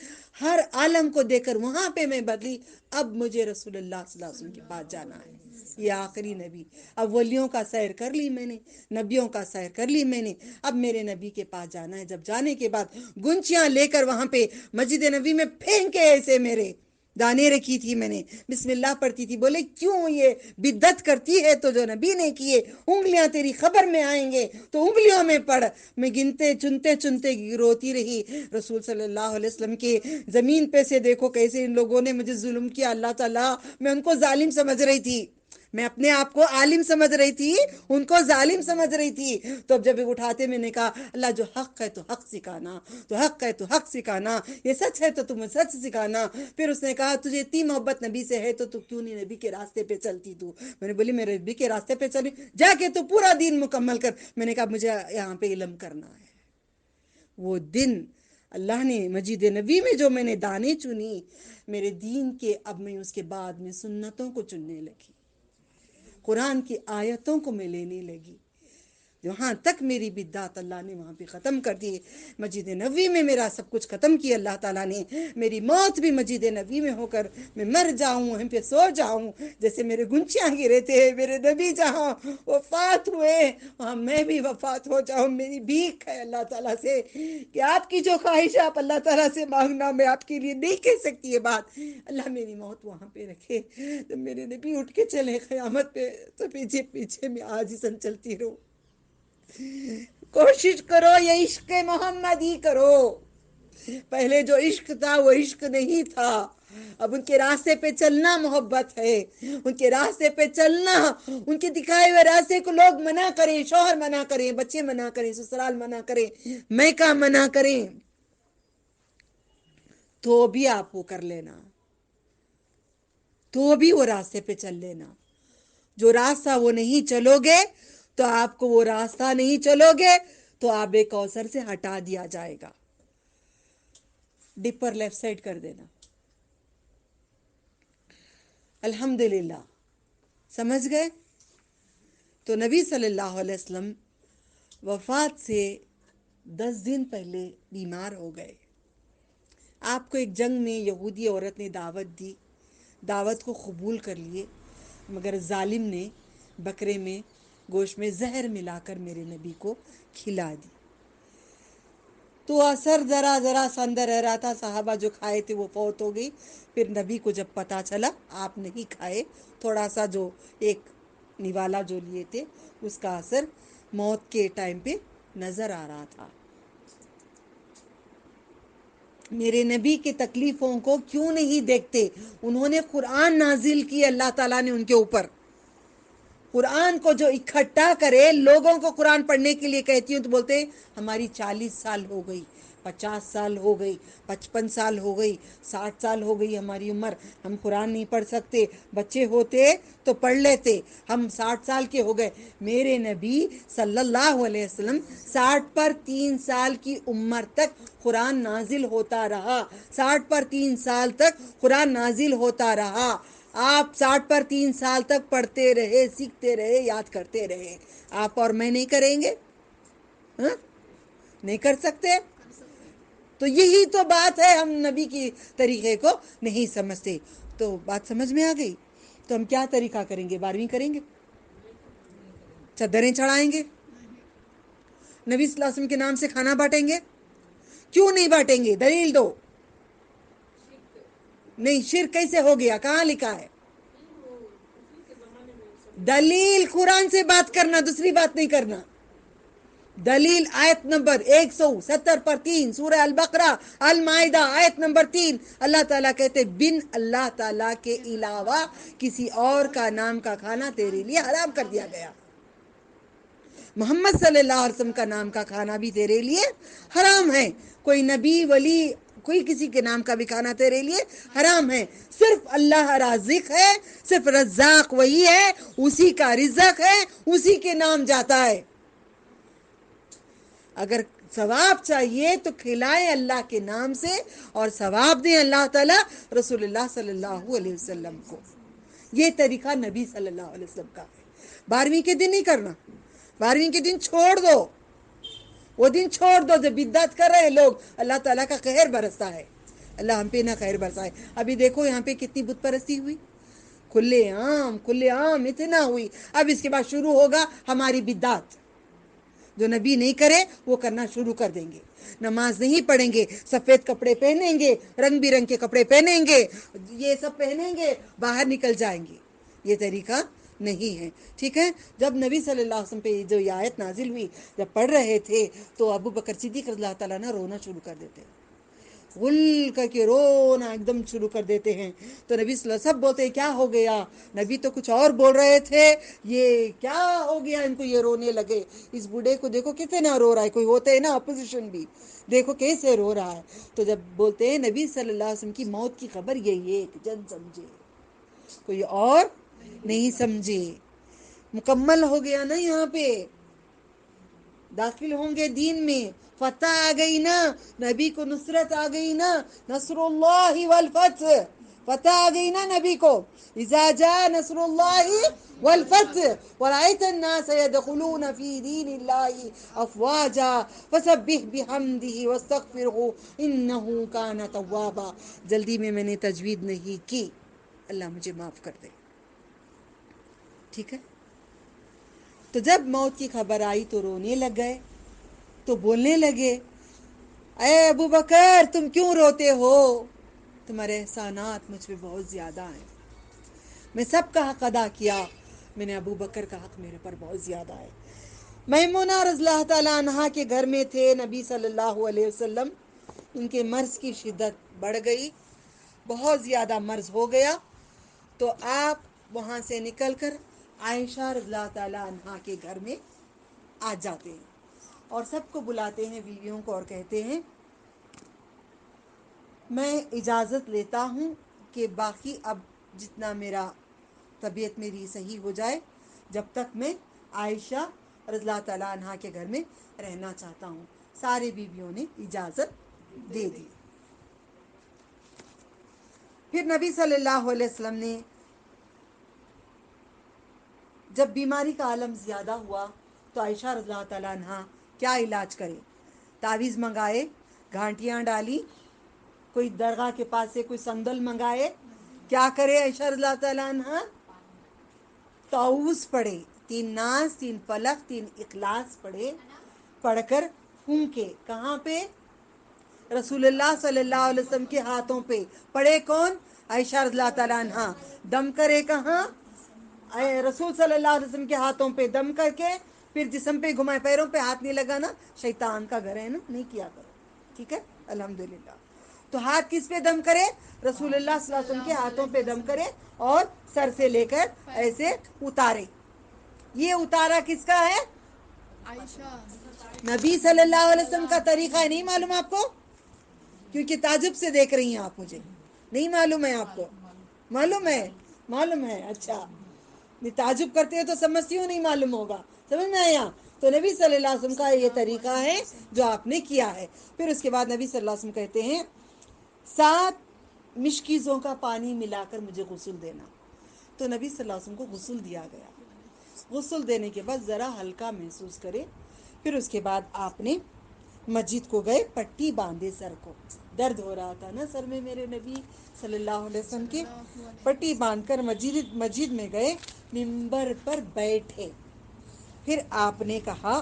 ہر عالم کو دیکھ کر وہاں پہ میں بدلی، اب مجھے رسول اللہ صلی اللہ علیہ وسلم کے پاس جانا ہے، یہ آخری نبی. اب ولیوں کا سیر کر لی میں نے، نبیوں کا سیر کر لی میں نے، اب میرے نبی کے پاس جانا ہے. جب جانے کے بعد گنچیاں لے کر وہاں پہ مسجد نبی میں پھینکے ایسے میرے دانے رکھی تھی، میں نے بسم اللہ پڑھتی تھی. بولے کیوں یہ بدعت کرتی ہے؟ تو جو نبی نے کیے، انگلیاں تیری خبر میں آئیں گے تو انگلیوں میں پڑھ. میں گنتے چنتے روتی رہی. رسول صلی اللہ علیہ وسلم کے زمین پہ سے دیکھو کیسے ان لوگوں نے مجھے ظلم کیا. اللہ تعالیٰ، میں ان کو ظالم سمجھ رہی تھی، میں اپنے آپ کو عالم سمجھ رہی تھی، ان کو ظالم سمجھ رہی تھی. تو اب جب اٹھاتے میں نے کہا اللہ جو حق ہے تو حق سکھانا، تو حق ہے تو حق سکھانا، یہ سچ ہے تو تمہیں سچ سکھانا. پھر اس نے کہا تجھے اتنی محبت نبی سے ہے تو کیوں نہیں نبی کے راستے پہ چلتی تو؟ میں نے بولی میرے نبی کے راستے پہ چلی، جا کے تو پورا دین مکمل کر. میں نے کہا مجھے یہاں پہ علم کرنا ہے. وہ دن اللہ نے مسجد نبی میں جو میں نے دانے چنی میرے دین کے، اب میں اس کے بعد میں سنتوں کو چننے لگی. قرآن کی آیتوں کو میں لینے لگی، جہاں تک میری بدعات اللہ نے وہاں پہ ختم کر دی۔ مسجد نبوی میں میرا سب کچھ ختم کیا اللہ تعالیٰ نے۔ میری موت بھی مسجد نبوی میں ہو کر میں مر جاؤں، وہیں پہ سو جاؤں، جیسے میرے گنچیاں گرے تھے، میرے نبی جہاں وفات ہوئے وہاں میں بھی وفات ہو جاؤں۔ میری بھیک ہے اللہ تعالیٰ سے کہ آپ کی جو خواہش ہے آپ اللہ تعالیٰ سے مانگنا، میں آپ کے لیے نہیں کہہ سکتی یہ بات۔ اللہ میری موت وہاں پہ رکھے، جب میرے نبی اٹھ کے چلے قیامت پہ تو پیچھے پیچھے میں آج ہی سن چلتی رہوں۔ کوشش کرو یہ عشق محمد ہی کرو۔ پہلے جو عشق تھا وہ عشق نہیں تھا، اب ان کے راستے پہ چلنا محبت ہے، ان کے راستے پہ چلنا، ان کے دکھائے ہوئے راستے کو لوگ منع کریں، شوہر منع کریں، بچے منع کریں، سسرال منع کریں، میکہ منع کریں، تو بھی آپ وہ کر لینا، تو بھی وہ راستے پہ چل لینا۔ جو راستہ وہ نہیں چلو گے تو آپ کو وہ راستہ نہیں چلو گے تو آپ کوثر سے ہٹا دیا جائے گا، ڈپر لیفٹ سائڈ کر دینا۔ الحمدللہ، سمجھ گئے؟ تو نبی صلی اللہ علیہ وسلم وفات سے 10 دن پہلے بیمار ہو گئے۔ آپ کو ایک جنگ میں یہودی عورت نے دعوت دی، دعوت کو قبول کر لیے، مگر ظالم نے بکرے میں گوشت میں زہر ملا کر میرے نبی کو کھلا دی، تو اثر ذرا ذرا سا اندر رہ رہا تھا۔ صحابہ جو کھائے تھے وہ فوت ہو گئی۔ پھر نبی کو جب پتہ چلا آپ نہیں کھائے، تھوڑا سا جو ایک نوالا جو لیے تھے اس کا اثر موت کے ٹائم پہ نظر آ رہا تھا۔ میرے نبی کی تکلیفوں کو کیوں نہیں دیکھتے؟ انہوں نے قرآن نازل کی، اللہ تعالیٰ نے ان کے اوپر قرآن کو جو اکٹھا کرے، لوگوں کو قرآن پڑھنے کے لیے کہتی ہوں تو بولتے ہیں ہماری 40 سال ہو گئی، 50 سال ہو گئی، 55 سال ہو گئی، 60 سال ہو گئی ہماری عمر، ہم قرآن نہیں پڑھ سکتے۔ بچے ہوتے تو پڑھ لیتے، ہم 60 سال کے ہو گئے۔ میرے نبی صلی اللہ علیہ وسلم 60 پر 3 سال کی عمر تک قرآن نازل ہوتا رہا، 60 پر 3 سال تک قرآن نازل ہوتا رہا۔ آپ 60 پر 3 سال تک پڑھتے رہے، سیکھتے رہے، یاد کرتے رہے۔ آپ اور میں نہیں کریں گے؟ ہاں؟ نہیں کر سکتے؟ تو یہی تو بات ہے، ہم نبی کی طریقے کو نہیں سمجھتے۔ تو بات سمجھ میں آ گئی؟ تو ہم کیا طریقہ کریں گے؟ 12ویں کریں گے؟ چادریں چڑھائیں گے؟ نبی صلی اللہ علیہ وسلم کے نام سے کھانا بانٹیں گے؟ کیوں نہیں بانٹیں گے؟ دلیل دو۔ نہیں، شرک کیسے ہو گیا؟ کہاں لکھا ہے؟ دلیل قرآن سے بات کرنا، دوسری بات نہیں کرنا۔ دلیل آیت نمبر 170 پر 3 سورہ البقرہ المائدہ آیت نمبر 3، اللہ تعالیٰ کہتے بن اللہ تعالیٰ کے علاوہ کسی اور کا نام کا کھانا تیرے لیے حرام کر دیا گیا۔ محمد صلی اللہ علیہ وسلم کا نام کا کھانا بھی تیرے لیے حرام ہے۔ کوئی نبی ولی کوئی کسی کے نام کا بھی کھانا تیرے لیے حرام ہے۔ صرف اللہ رازق ہے، صرف رزاق وہی ہے، اسی کا رزق ہے، اسی کے نام جاتا ہے۔ اگر ثواب چاہیے تو کھلائیں اللہ کے نام سے اور ثواب دیں اللہ تعالیٰ رسول اللہ صلی اللہ علیہ وسلم کو۔ یہ طریقہ نبی صلی اللہ علیہ وسلم کا ہے۔ 12ویں کے دن نہیں کرنا، 12ویں کے دن چھوڑ دو، وہ دن چھوڑ دو جو بدعت کر رہے لوگ۔ اللہ تعالیٰ کا قہر برستا ہے، اللہ ہم پہ نہ قہر برسائے۔ ابھی دیکھو یہاں پہ کتنی بت پرستی ہوئی، کھلے عام اتنا ہوئی۔ اب اس کے بعد شروع ہوگا ہماری بدعت، جو نبی نہیں کرے وہ کرنا شروع کر دیں گے۔ نماز نہیں پڑھیں گے، سفید کپڑے پہنیں گے، رنگ برنگ کے کپڑے پہنیں گے، یہ سب پہنیں گے، باہر نکل جائیں گے۔ یہ طریقہ نہیں ہے، ٹھیک ہے؟ جب نبی صلی اللہ علیہ وسلم پہ جو یہ آیت نازل ہوئی، جب پڑھ رہے تھے تو ابو بکر صدیق رضی اللہ تعالیٰ نے رونا شروع کر دیتے، غل کر کے رونا ایک دم شروع کر دیتے ہیں۔ تو نبی صلی اللہ علیہ وسلم سب بولتے ہیں کیا ہو گیا؟ نبی تو کچھ اور بول رہے تھے، یہ کیا ہو گیا ان کو یہ رونے لگے؟ اس بوڑھے کو دیکھو کتنا رو رہا ہے، کوئی ہوتا ہے نا اپوزیشن بھی، دیکھو کیسے رو رہا ہے۔ تو جب بولتے ہیں نبی صلی اللہ علیہ وسلم کی موت کی خبر یہی ایک جن سمجھے، کوئی اور نہیں سمجھے۔ مکمل ہو گیا نا، یہاں پہ داخل ہوں گے دین میں، فتح آ گئی نا، نبی کو نصرت آ گئی نا، نصر اللہ والفتح، پتہ آ گئی نا نبی کو. اذا جاء نصر اللہ والفتح ورأيت الناس يدخلون في دين الله افواجا فسبح بحمده واستغفره انه كان توابا. جلدی میں نے تجوید نہیں کی، اللہ مجھے معاف کر دے. ٹھیک ہے. تو جب موت کی خبر آئی تو رونے لگ گئے، تو بولنے لگے اے ابو بکر تم کیوں روتے ہو، تمہارے احسانات مجھ پہ بہت زیادہ ہیں، میں سب کا حق ادا کیا، میں نے ابو بکر کا حق میرے پر بہت زیادہ ہے. میمونہ رضی اللہ تعالیٰ عنہا کے گھر میں تھے نبی صلی اللہ علیہ وسلم. ان کے مرض کی شدت بڑھ گئی، بہت زیادہ مرض ہو گیا، تو آپ وہاں سے نکل کر عائشہ رضی اللہ تعالیٰ عنہا کے گھر میں آ جاتے ہیں اور سب کو بلاتے ہیں، بیویوں کو، اور کہتے ہیں میں اجازت لیتا ہوں کہ باقی اب جتنا میرا طبیعت میری صحیح ہو جائے جب تک میں عائشہ رضی اللہ تعالیٰ عنہا کے گھر میں رہنا چاہتا ہوں. ساری بیویوں نے اجازت دے دی. پھر نبی صلی اللہ علیہ وسلم نے جب بیماری کا عالم زیادہ ہوا تو عائشہ رضی اللہ تعالیٰ عنہا کیا علاج کرے، تعویذ منگائے، گھانٹیاں ڈالی، کوئی درگاہ کے پاس سے کوئی سندل منگائے، کیا کرے عائشہ رضی اللہ تعالیٰ عنہا، تعوذ پڑھے، 3 ناس 3 فلق 3 اخلاص پڑھے، پڑھ کر پھونکے. کہاں پہ؟ رسول اللہ صلی اللہ علیہ وسلم کے ہاتھوں پہ. پڑھے کون؟ عائشہ رضی اللہ تعالیٰ عنہا. دم کرے کہاں؟ رسول صلی اللہ علیہ وسلم کے ہاتھوں پہ دم کر کے پھر جسم پہ گھمائے. پیروں پہ ہاتھ نہیں لگانا، شیطان کا گھر ہے نا، نہیں کیا کرو. ٹھیک ہے، الحمدللہ. تو ہاتھ کس پہ دم کرے؟ رسول اللہ صلی اللہ علیہ وسلم کے ہاتھوں پہ دم کرے اور سر سے لے کر ایسے اتارے. یہ اتارا کس کا ہے؟ عائشہ. نبی صلی اللہ علیہ وسلم کا طریقہ ہے. نہیں معلوم آپ کو؟ کیونکہ تعجب سے دیکھ رہی ہیں آپ مجھے. نہیں معلوم ہے آپ کو؟ معلوم ہے، معلوم ہے. اچھا، تعجب کرتے ہیں تو سمجھتی ہوں نہیں معلوم ہوگا. سمجھ میں آیا؟ تو نبی صلی اللہ علیہ وسلم کا یہ طریقہ ہے جو آپ نے کیا ہے. پھر اس کے بعد نبی صلی اللہ علیہ وسلم کہتے ہیں 7 مشکیزوں کا پانی ملا کر مجھے غسل دینا. تو نبی صلی اللہ علیہ وسلم کو غسل دیا گیا. غسل دینے کے بعد ذرا ہلکا محسوس کرے. پھر اس کے بعد آپ نے مسجد کو گئے، پٹی باندھے سر کو. درد ہو رہا تھا نا سر میں میرے نبی صلی اللہ علیہ وسلم کی. پٹی باندھ کر مسجد میں گئے، منبر پر بیٹھے. پھر آپ نے کہا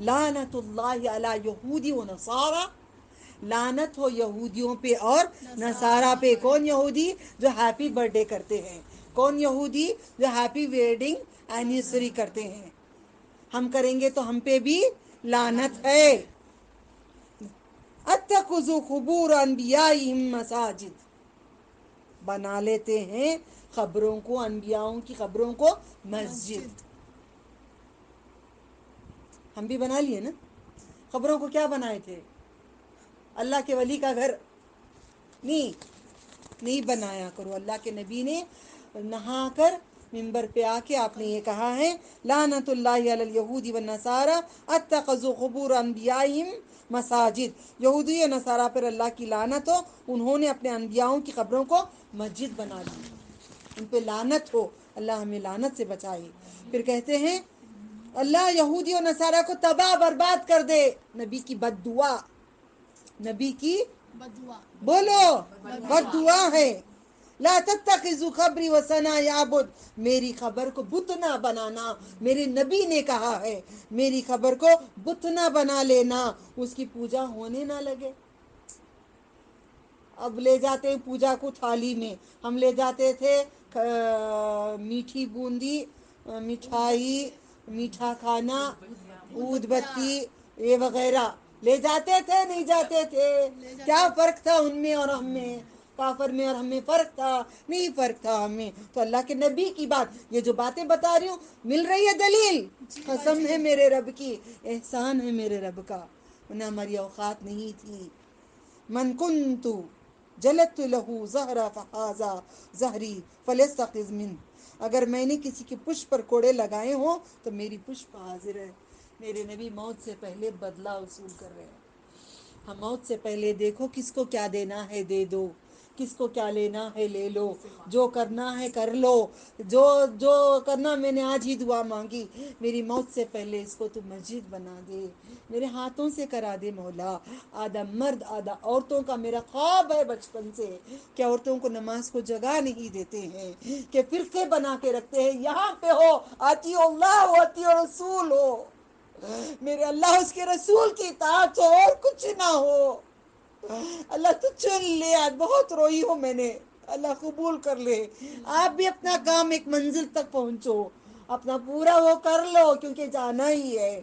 لعنت اللہ علی یہودی و نصارا، لعنت ہو یہودیوں پہ اور نصارا پہ. کون یہودی؟ جو ہیپی برتھ ڈے کرتے ہیں. کون یہودی؟ جو ہیپی ویڈنگ اینیورسری کرتے ہیں. ہم کریں گے تو ہم پہ بھی لعنت ہے. اتخذوا قبور انبیائہم مساجد، بنا لیتے ہیں قبروں کو، انبیاؤں کی قبروں کو مسجد. ہم بھی بنا لیے نا. قبروں کو کیا بنائے تھے؟ اللہ کے ولی کا گھر نہیں بنایا کرو. اللہ کے نبی نے نہا کر منبر پہ آ کے آپ نے یہ کہا ہے لعنت اللہ علی الیہود والنصارى اتخذوا قبور انبیائہم مساجد. یہودی و نصارہ پر اللہ کی لعنت ہو، انہوں نے اپنے انبیاؤں کی قبروں کو مسجد بنا لی. ان پہ لعنت ہو، اللہ ہمیں لعنت سے بچائے. پھر کہتے ہیں اللہ یہودی و نصارہ کو تباہ برباد کر دے. نبی کی بد دعا، نبی کی بدعا. بولو بد دعا ہے. لا تتخذوا قبری وثنا یعبد، میری قبر کو بت نہ بنانا. میرے نبی نے کہا ہے میری قبر کو بت نہ بنا لینا، اس کی پوجا ہونے نہ لگے. اب لے جاتے ہیں پوجا کو تھالی میں. ہم لے جاتے تھے میٹھی بوندی، مٹھائی، میٹھا کھانا، اود بتی، یہ وغیرہ لے جاتے تھے نہیں جاتے تھے؟ کیا فرق تھا ان میں اور ہم میں؟ کافر میں اور ہم میں فرق تھا؟ نہیں فرق تھا ہمیں. تو اللہ کے نبی کی بات، یہ جو باتیں بتا رہی ہوں مل رہی ہے دلیل؟ قسم ہے میرے رب کی، احسان ہے میرے رب کا، ورنہ ہماری اوقات نہیں تھی. من کنت جلت لہو زہرا فہذا زہری فلیستخذ من، اگر میں نے کسی کے پشت پر کوڑے لگائے ہوں تو میری پشت حاضر ہے. میرے نبی موت سے پہلے بدلہ وصول کر رہے ہیں. ہم موت سے پہلے دیکھو کس کو کیا دینا ہے دے دو، کس کو کیا لینا ہے لے لو، جو کرنا ہے کر لو، جو جو کرنا میں نے آج ہی دعا مانگی، میری موت سے پہلے اس کو تو مسجد بنا دے، میرے ہاتھوں سے کرا دے مولا۔ آدھا مرد آدھا عورتوں کا میرا خواب ہے بچپن سے کہ عورتوں کو نماز کو جگہ نہیں دیتے ہیں، کہ فرقے بنا کے رکھتے ہیں، یہاں پہ ہو آتی اللہ ہو آتی رسول ہو، میرے اللہ اس کے رسول کی اطاعت ہو اور کچھ نہ ہو۔ اللہ تو چن لے، آج بہت روئی ہوں میں نے، اللہ قبول کر لے۔ آپ بھی اپنا کام ایک منزل تک پہنچو، اپنا پورا وہ کر لو کیونکہ جانا ہی ہے۔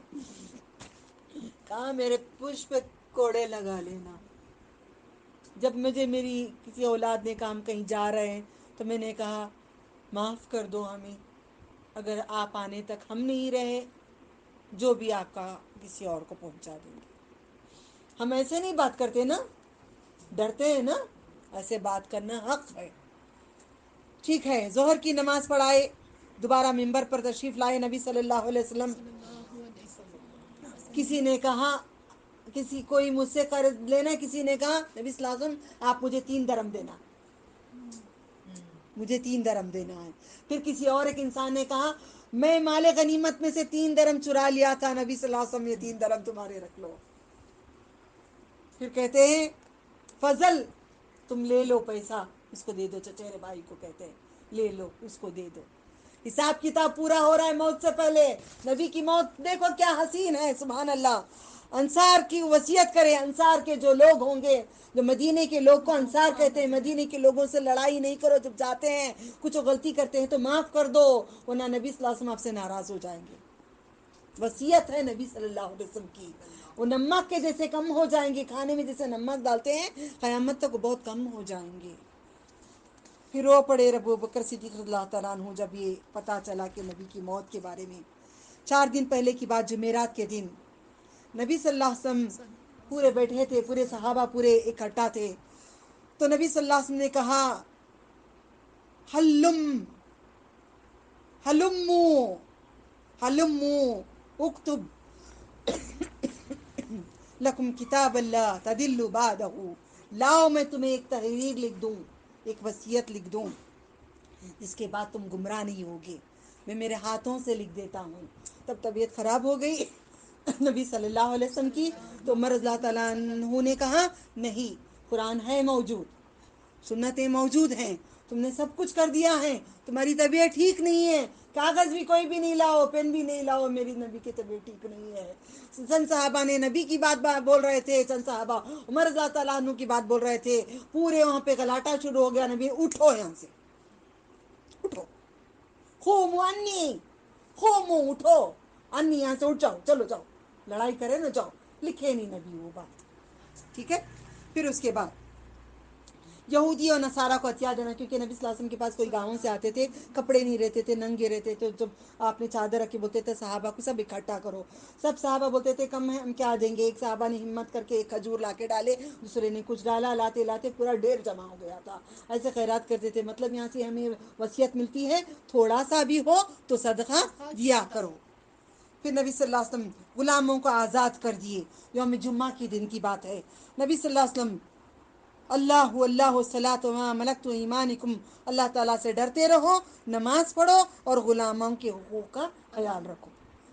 کہاں میرے پشپ پہ کوڑے لگا لینا۔ جب مجھے میری کسی اولاد نے کہا ہم کہیں جا رہے ہیں تو میں نے کہا معاف کر دو ہمیں، اگر آپ آنے تک ہم نہیں رہے، جو بھی آپ کا کسی اور کو پہنچا دیں گے۔ ہم ایسے نہیں بات کرتے نا، ڈرتے ہیں نا، ایسے بات کرنا حق ہے۔ ٹھیک ہے، ظہر کی نماز پڑھائے، دوبارہ ممبر پر تشریف لائے نبی صلی اللہ علیہ وسلم۔ کسی نے کہا کسی کوئی مجھ سے قرض لینا، کسی نے کہا نبی صلی اللہ علیہ وسلم آپ مجھے 3 درہم دینا، مجھے 3 درہم دینا ہے۔ پھر کسی اور ایک انسان نے کہا میں مال غنیمت میں سے 3 درہم چرا لیا تھا، نبی صلی اللہ علیہ وسلم یہ 3 درہم تمہارے رکھ لو۔ پھر کہتے ہیں فضل تم لے لو پیسہ، اس کو دے دو، چچیرے بھائی کو کہتے ہیں لے لو اس کو دے دو۔ حساب کتاب پورا ہو رہا ہے موت سے پہلے۔ نبی کی موت دیکھو کیا حسین ہے، سبحان اللہ۔ انصار کی وصیت کرے، انصار کے جو لوگ ہوں گے، جو مدینے کے لوگ کو انصار کہتے ہیں، مدینے کے لوگوں سے لڑائی نہیں کرو، جب جاتے ہیں کچھ غلطی کرتے ہیں تو معاف کر دو، ورنہ نبی صلی اللہ علیہ وسلم آپ سے ناراض ہو جائیں گے۔ وصیت ہے نبی صلی اللہ علیہ وسلم کی، وہ نمک کے جیسے کم ہو جائیں گے، کھانے میں جیسے نمک ڈالتے ہیں قیامت تک وہ بہت کم ہو جائیں گے۔ پھر رو پڑے ابو بکر صدیق رضی اللہ تعالیٰ عنہ جب یہ پتہ چلا کہ نبی کی موت کے بارے میں۔ 4 دن پہلے کی بات، جمعرات کے دن نبی صلی اللہ علیہ وسلم پورے بیٹھے تھے، پورے صحابہ پورے اکٹھا تھے، تو نبی صلی اللہ علیہ وسلم نے کہا ہلمو اکتب لکم کتاب اللہ تدلوا بعدہ، لاؤ میں تمہیں ایک تحریر لکھ دوں، ایک وصیت لکھ دوں جس کے بعد تم گمراہ نہیں ہوگے، میں میرے ہاتھوں سے لکھ دیتا ہوں۔ تب طبیعت خراب ہو گئی نبی صلی اللہ علیہ وسلم کی، تو عمر رضی اللہ تعالیٰ عنہ نے کہا نہیں، قرآن ہے موجود، سنتیں موجود ہیں، تم نے سب کچھ کر دیا ہے، تمہاری طبیعت ٹھیک نہیں ہے، کاغذ بھی کوئی بھی نہیں لاؤ، پین بھی نہیں لاؤ، میری نبی کی طبیعت ٹھیک نہیں ہے۔ چند صحابہ نے نبی کی بات بول رہے تھے، چند صحابہ عمر رضی اللہ تعالیٰ عنہ کی بات بول رہے تھے، پورے وہاں پہ گلاٹا شروع ہو گیا۔ نبی اٹھو یہاں سے، اٹھو، قوموا انی، قوموا اٹھو، انی یہاں سے اٹھ جاؤ، چلو جاؤ، لڑائی کرے نا جاؤ، لکھے نہیں نبی وہ بات، ٹھیک ہے۔ پھر اس کے بعد یہودی اور نصارہ کو ہتھیار دینا، کیونکہ نبی صلی اللہ علیہ وسلم کے پاس کوئی گاؤں سے آتے تھے، کپڑے نہیں رہتے تھے، ننگے رہتے تھے، جب آپ نے چادر رکھی بولتے تھے صحابہ کو سب اکٹھا کرو، سب صحابہ بولتے تھے کم ہے ہم کیا دیں گے، ایک صحابہ نے ہمت کر کے ایک کھجور لا کے ڈالے، دوسرے نے کچھ ڈالا، لاتے لاتے پورا ڈھیر جمع ہو گیا تھا۔ ایسے خیرات کرتے تھے، مطلب یہاں سے ہمیں وصیت ملتی ہے تھوڑا سا بھی ہو تو صدقہ دیا کرو۔ پھر نبی صلی اللہ علیہ وسلم غلاموں کو آزاد کر دیے، یوم جمعہ کے دن کی بات ہے۔ نبی صلی اللہ علیہ وسلم اللہ الصلاۃ وما ملکت ایمانکم، اللہ تعالیٰ سے ڈرتے رہو، نماز پڑھو اور غلاموں کے حقوق کا خیال رکھو،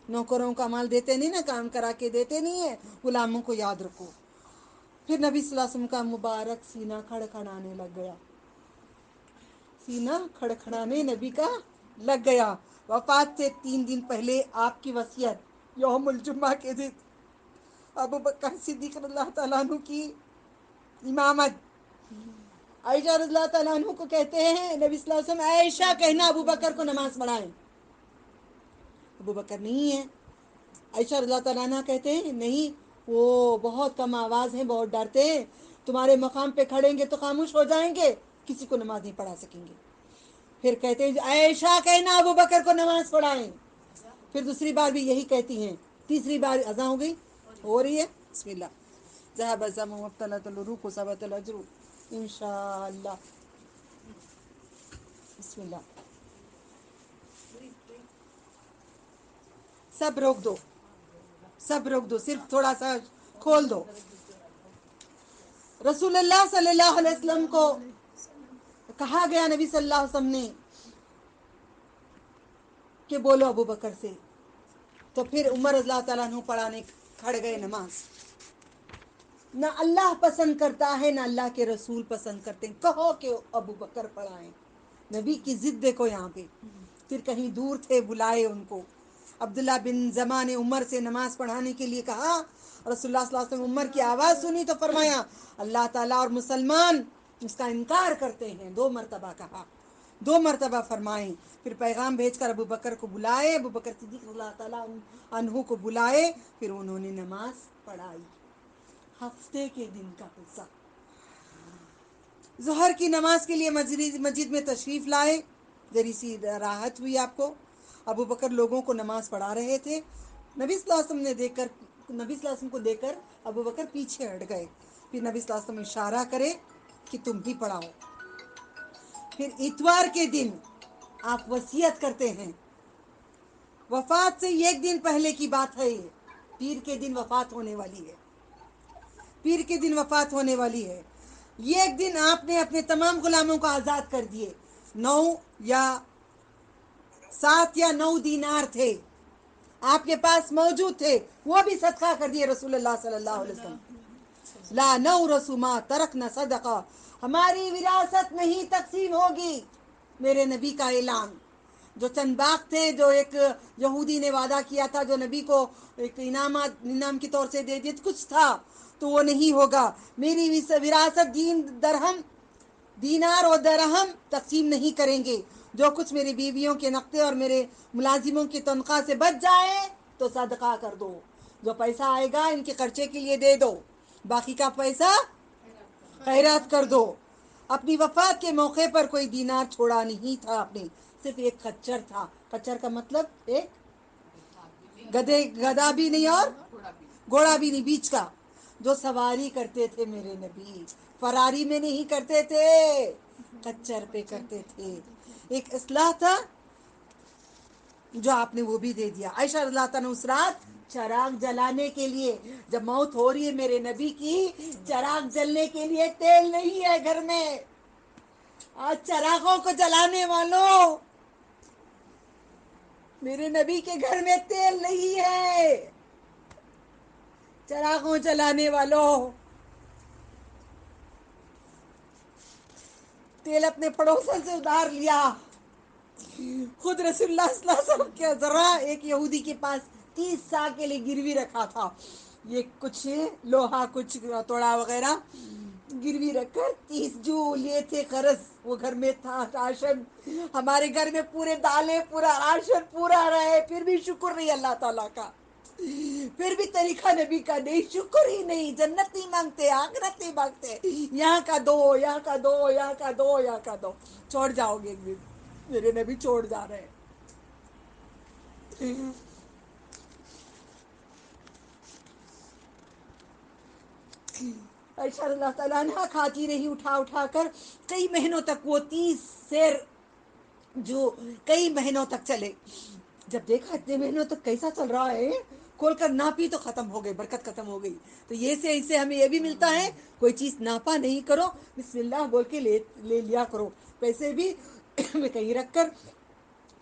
نوکروں کا مال دیتے نہیں نا، کام کرا کے دیتے نہیں ہیں، غلاموں کو یاد رکھو۔ پھر نبی صلی اللہ علیہ وسلم کا مبارک سینہ کھڑکھڑانے لگ گیا، سینہ کھڑکھڑانے نبی کا لگ گیا۔ وفات سے 3 دن پہلے آپ کی وصیت یوم الجمعہ کے دن، ابو بکر صدیق رضی اللہ تعالیٰ عنہ کی امامت، عائشہ رضی اللہ تعالیٰ عنہ کو کہتے ہیں نبی صلی اللہ علیہ وسلم عائشہ کہنا ابو بکر کو نماز پڑھائیں، ابو بکر نہیں ہے، عائشہ رضی اللہ تعالیٰ عنہ کہتے ہیں نہیں، وہ بہت کم آواز ہیں، بہت ڈرتے ہیں، تمہارے مقام پہ کھڑیں گے تو خاموش ہو جائیں گے، کسی کو نماز نہیں پڑھا سکیں گے۔ پھر کہتے ہیں عائشہ کہنا ابو بکر کو نماز پڑھائیں، پھر دوسری بار بھی یہی کہتی ہیں، تیسری بار اذان ہو گئی، ہو رہی ہے، بسم اللہ، ذهب الزمن وابتلت العروق وثبت الاجر انشاءاللہ، بسم اللہ، سب روک دو، سب روک دو، صرف تھوڑا سا کھول دو۔ رسول اللہ صلی اللہ علیہ وسلم کو کہا گیا نبی صلی اللہ علیہ وسلم نے کہ بولو ابو بکر سے، تو پھر عمر رضی اللہ تعالیٰ عنہ پڑھانے کھڑ گئے نماز۔ نہ اللہ پسند کرتا ہے نہ اللہ کے رسول پسند کرتے ہیں، کہو کہ ابو بکر پڑھائیں۔ نبی کی ضد دیکھو یہاں پہ، پھر کہیں دور تھے بلائے ان کو۔ عبداللہ بن زماں نے عمر سے نماز پڑھانے کے لیے کہا، رسول اللہ صلی اللہ علیہ وسلم عمر کی آواز سنی تو فرمایا اللہ تعالیٰ اور مسلمان اس کا انکار کرتے ہیں۔ 2 مرتبہ کہا، 2 مرتبہ فرمائیں، پھر پیغام بھیج کر ابو بکر کو بلائے، ابو بکر صدیق اللہ تعالیٰ عنہ کو بلائے، پھر انہوں نے نماز پڑھائی۔ ہفتے کے دن کا قصہ۔ ظہر کی نماز کے لیے مسجد میں تشریف لائے، ذری سی راحت ہوئی آپ کو۔ ابو بکر لوگوں کو نماز پڑھا رہے تھے، نبی صلی اللہ علیہ وسلم کو دیکھ کر ابو بکر پیچھے ہٹ گئے۔ پھر نبی صلی اللہ علیہ وسلم اشارہ کرے کہ تم ہی پڑھاؤ۔ پھر اتوار کے دن آپ وصیت کرتے ہیں، وفات سے 1 دن پہلے کی بات ہے یہ، پیر کے دن وفات ہونے والی ہے، پیر کے دن وفات ہونے والی ہے۔ یہ 1 دن آپ نے اپنے تمام غلاموں کو آزاد کر دیے، 7 یا 9 دینار تھے آپ کے پاس موجود تھے، وہ بھی صدقہ کر دیے رسول اللہ صلی اللہ علیہ وسلم۔ لا نورث ما ترکنا صدقہ، ہماری وراثت نہیں تقسیم ہوگی، میرے نبی کا اعلان۔ جو چند باغ تھے جو ایک یہودی نے وعدہ کیا تھا، جو نبی کو ایک انعام کے طور سے دے دیے، کچھ تھا تو وہ نہیں ہوگا۔ میری وراثت دینار اور درہم تقسیم نہیں کریں گے، جو کچھ میری بیویوں کے نقدے اور میرے ملازموں کی تنخواہ سے بچ جائے تو صدقہ کر دو، جو پیسہ آئے گا ان کے خرچے کے لیے دے دو، باقی کا پیسہ خیرات کر دو۔ اپنی وفات کے موقع پر کوئی دینار چھوڑا نہیں تھا آپ نے، صرف ایک خچر تھا۔ خچر کا مطلب ایک گدھا بھی نہیں اور گھوڑا بھی نہیں، بیچ کا، جو سواری کرتے تھے میرے نبی، فراری میں نہیں کرتے تھے، خچر پہ کرتے تھے۔ ایک اصلاح تھا جو آپ نے وہ بھی دے دیا۔ عائشہ رضی اللہ عنہا اس رات چراغ جلانے کے لیے، جب موت ہو رہی ہے میرے نبی کی، چراغ جلنے کے لیے تیل نہیں ہے گھر میں، آج چراغوں کو جلانے والوں، میرے نبی کے گھر میں تیل نہیں ہے، چراغوں جلانے والوں، تیل اپنے پڑوسن سے ادھار لیا۔ خود رسول اللہ صلی اللہ علیہ وسلم کے ذرا ایک یہودی کے پاس 30 سال کے لیے گروی رکھا تھا، یہ کچھ لوہا، کچھ توڑا وغیرہ گروی رکھ کر 30 جو لیے تھے قرض، وہ گھر میں تھا راشن۔ ہمارے گھر میں پورے دالیں، پورا راشن پورا رہے، پھر بھی شکر نہیں اللہ تعالیٰ کا، پھر بھی طریقہ نبی کا نہیں، شکر ہی نہیں، جنت نہیں مانگتے، آخرت نہیں مانگتے، یہاں کا دو، یہاں کا دو، یہاں کا دو، یہاں کا دو، چھوڑ جاؤ گے ایک دن، میرے نبی چھوڑ جا رہے ہیں۔ عائشہ رضی اللہ تعالیٰ عنہ کھاتی رہی اٹھا اٹھا کر، کئی مہینوں تک وہ 30 سیر جو کئی مہینوں تک چلے۔ جب دیکھا اتنے مہینوں تک کیسا چل رہا ہے، کھول کر ناپی تو ختم ہو گئی، برکت ختم ہو گئی۔ تو یہ سے اس سے ہمیں یہ بھی ملتا ہے، کوئی چیز ناپا نہیں کرو، بسم اللہ بول کے لے لیا کرو، پیسے بھی میں کہیں رکھ کر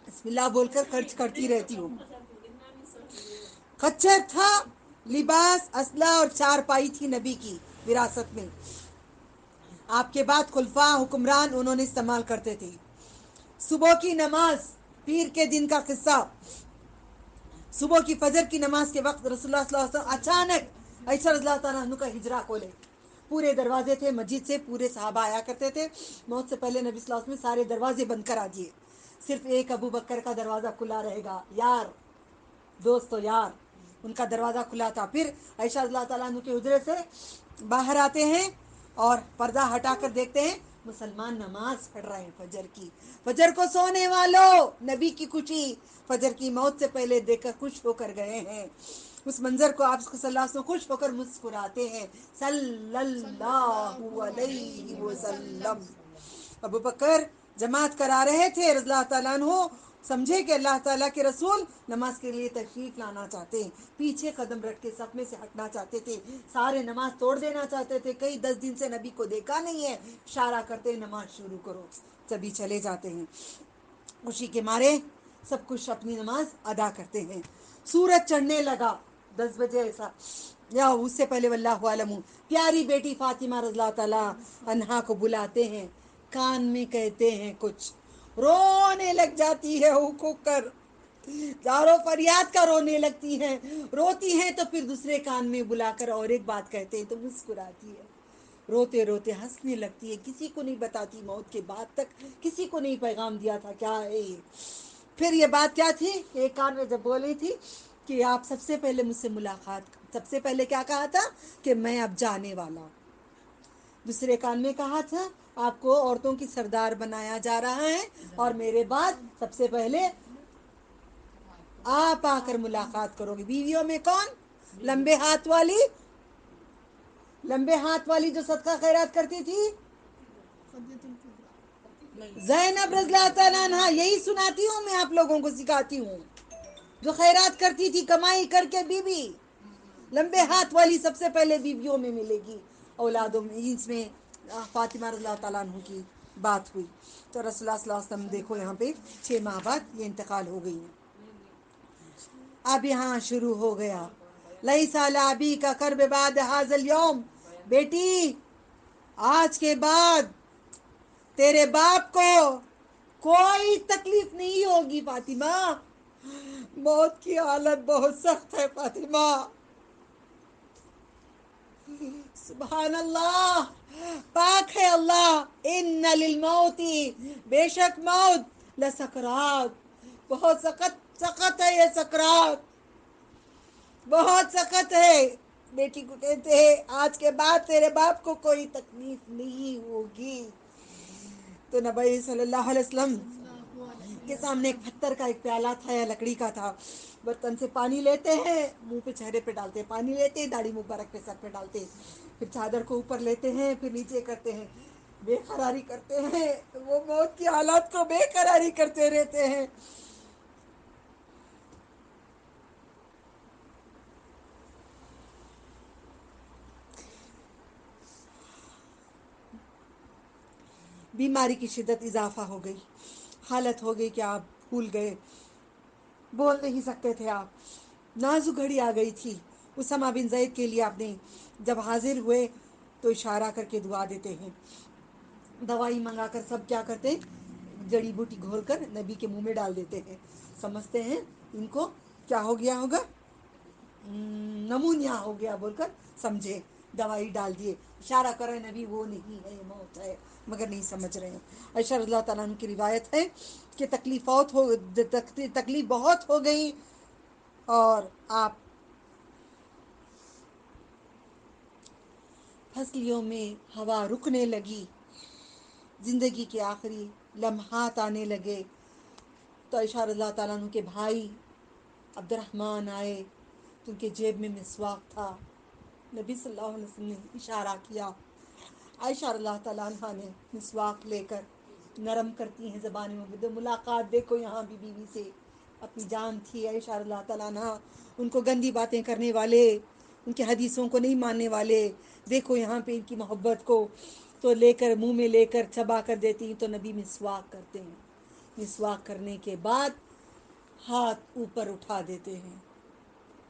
بسم اللہ بول کر خرچ کرتی رہتی ہوں۔ خچر تھا، لباس، اسلحہ اور 4 پائی تھی نبی کی وراثت میں، آپ کے بعد خلفاء حکمران انہوں نے استعمال کرتے تھے۔ صبح کی نماز، پیر کے دن کا قصہ۔ صبح کی فجر کی نماز کے وقت رسول اللہ صلی اللہ علیہ وسلم اچانک عائشہ رضی اللہ تعالیٰ عنہ کا ہجرا کھولے، پورے دروازے تھے مسجد سے، پورے صحابہ آیا کرتے تھے، موت سے پہلے نبی صلی اللہ علیہ وسلم نے سارے دروازے بند کرا دیے، صرف ایک ابو بکر کا دروازہ کھلا رہے گا، یار دوستو یار، ان کا دروازہ کھلا تھا۔ پھر عائشہ رضی اللہ تعالیٰ عنہ کے حجرے سے باہر آتے ہیں اور پردہ ہٹا کر دیکھتے ہیں مسلمان نماز پڑھ رہے ہیں فجر کی۔ فجر کو سونے والوں، نبی کی خوشی فجر کی موت سے پہلے دیکھ کر خوش ہو کر گئے ہیں، اس منظر کو آپ صلی اللہ علیہ وسلم خوش ہو کر مسکراتے ہیں، صلی اللہ علیہ وسلم۔ ابو بکر جماعت کرا رہے تھے رضی اللہ تعالیٰ عنہ، سمجھے کہ اللہ تعالیٰ کے رسول نماز کے لیے تشریف لانا چاہتے ہیں، پیچھے قدم رکھ کے صف میں سے ہٹنا چاہتے تھے، سارے نماز توڑ دینا چاہتے تھے، کئی 10 دن سے نبی کو دیکھا نہیں ہے، اشارہ کرتے ہیں نماز شروع کرو، سبھی چلے جاتے ہیں، خوشی کے مارے سب کچھ اپنی نماز ادا کرتے ہیں۔ سورج چڑھنے لگا 10 بجے ایسا، یا اس سے پہلے واللہ عالم، پیاری بیٹی فاطمہ رضی اللہ تعالیٰ عنہا کو بلاتے ہیں، کان میں کہتے ہیں کچھ، رونے لگ جاتی ہے ہو کر، زارو فریاد کا رونے لگتی ہیں، روتی ہیں تو پھر دوسرے کان میں بلا کر اور ایک بات کہتے ہیں تو مسکراتی ہے، روتے روتے ہنسنے لگتی ہے، کسی کو نہیں بتاتی موت کے بعد تک، کسی کو نہیں پیغام دیا تھا کیا ہے یہ۔ پھر یہ بات کیا تھی، ایک کان میں جب بولی تھی کہ آپ سب سے پہلے مجھ سے ملاقات، سب سے پہلے کیا کہا تھا کہ میں اب جانے والا ہوں، دوسرے کان میں کہا تھا آپ کو عورتوں کی سردار بنایا جا رہا ہے اور میرے بعد سب سے پہلے آپ آ کر ملاقات کرو گے۔ بیویوں میں کون؟ لمبے ہاتھ والی، لمبے ہاتھ والی جو صدقہ خیرات کرتی تھی، خدیجہ الکبریٰ۔ زینب رضی اللہ تعالیٰ عنہ، یہی سناتی ہوں میں آپ لوگوں کو، سکھاتی ہوں، جو خیرات کرتی تھی کمائی کر کے، بی بی لمبے ہاتھ والی سب سے پہلے بیویوں میں ملے گی، اولادوں میں، اس میں فاطمہ رضی اللہ تعالیٰ عنہ کی بات ہوئی، تو رسول اللہ صلی اللہ علیہ وسلم دیکھو یہاں پہ 6 ماہ بعد یہ انتقال ہو گئی ہیں۔ اب یہاں شروع ہو گیا، لیس علی ابیک کرب بعد ھذا الیوم، بیٹی آج کے بعد تیرے باپ کو کوئی تکلیف نہیں ہوگی فاطمہ، موت کی حالت بہت سخت ہے فاطمہ، سبحان اللہ، پاک ہے اللہ، ان للموت، بے شک موت، لسکرات، بہت سخت ہے یہ سکرات، بہت سخت ہے۔ بیٹی کو کہتے ہیں آج کے بعد تیرے باپ کو کوئی تکلیف نہیں ہوگی، تو نبی صلی اللہ علیہ وسلم کے سامنے ایک پتھر کا ایک پیالہ تھا یا لکڑی کا تھا، برتن سے پانی لیتے ہیں، منہ پہ چہرے پہ ڈالتے ہیں، پانی لیتے ہیں داڑھی مبارک پہ سر پہ ڈالتے ہیں، پھر چادر کو اوپر لیتے ہیں، پھر نیچے کرتے ہیں، بے قراری کرتے ہیں، وہ موت کی حالات کو بے قراری کرتے رہتے ہیں۔ بیماری کی شدت اضافہ ہو گئی، حالت ہو گئی کہ آپ بھول گئے، بول نہیں سکتے تھے آپ، نازک گھڑی آ گئی تھی۔ اسامہ بن زید کے لیے آپ نے جب حاضر ہوئے تو اشارہ کر کے دعا دیتے ہیں، دوائی منگا کر سب کیا کرتے ہیں، جڑی بوٹی گھول کر نبی کے منہ میں ڈال دیتے ہیں، سمجھتے ہیں ان کو کیا ہو گیا ہوگا، نمونیا ہو گیا بول کر سمجھے، دوائی ڈال دیے، اشارہ کر رہے نبی وہ نہیں ہے، موت ہے، مگر نہیں سمجھ رہے ہیں۔ عائشہ رضی اللہ تعالیٰ عنہ کی روایت ہے کہ تکلیف بہت ہو گئی، اور آپ پھسلیوں میں ہوا رکنے لگی، زندگی کے آخری لمحات آنے لگے، تو عائشہ رضی اللہ تعالیٰ عنہ کے بھائی عبد الرحمن آئے، تو ان کے جیب میں مسواک تھا، نبی صلی اللہ علیہ وسلم نے اشارہ کیا، عائشہ رضی اللہ تعالیٰ عنہ نے مسواک لے کر نرم کرتی ہیں زبان میں، ملاقات دیکھو یہاں بھی بیوی سے، اپنی جان تھی عائشہ رضی اللہ تعالیٰ عنہ، ان کو گندی باتیں کرنے والے، ان کی حدیثوں کو نہیں ماننے والے، دیکھو یہاں پہ ان کی محبت کو، تو لے کر منہ میں لے کر چبا کر دیتی ہیں، تو نبی مسواک کرتے ہیں، مسواک کرنے کے بعد ہاتھ اوپر اٹھا دیتے ہیں،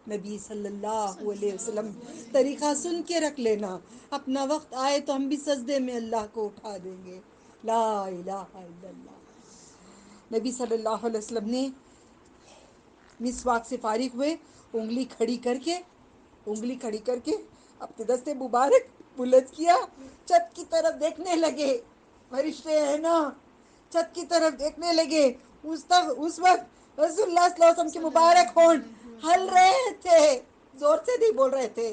نبی صلی اللہ علیہ وسلم طریقہ سن کے رکھ لینا، اپنا وقت آئے تو ہم بھی سجدے میں اللہ کو اٹھا دیں گے، لا الہ الا اللہ۔ نبی صلی اللہ علیہ وسلم نے مسواک سے فارغ ہوئے، انگلی کھڑی کر کے اپنے دست مبارک بلند کیا، چھت کی طرف دیکھنے لگے، فرشتے ہیں نا، چھت کی طرف دیکھنے لگے، اس وقت رسول اللہ صلی اللہ علیہ وسلم کے مبارک ہونٹ ہل رہے تھے، زور سے نہیں بول رہے تھے،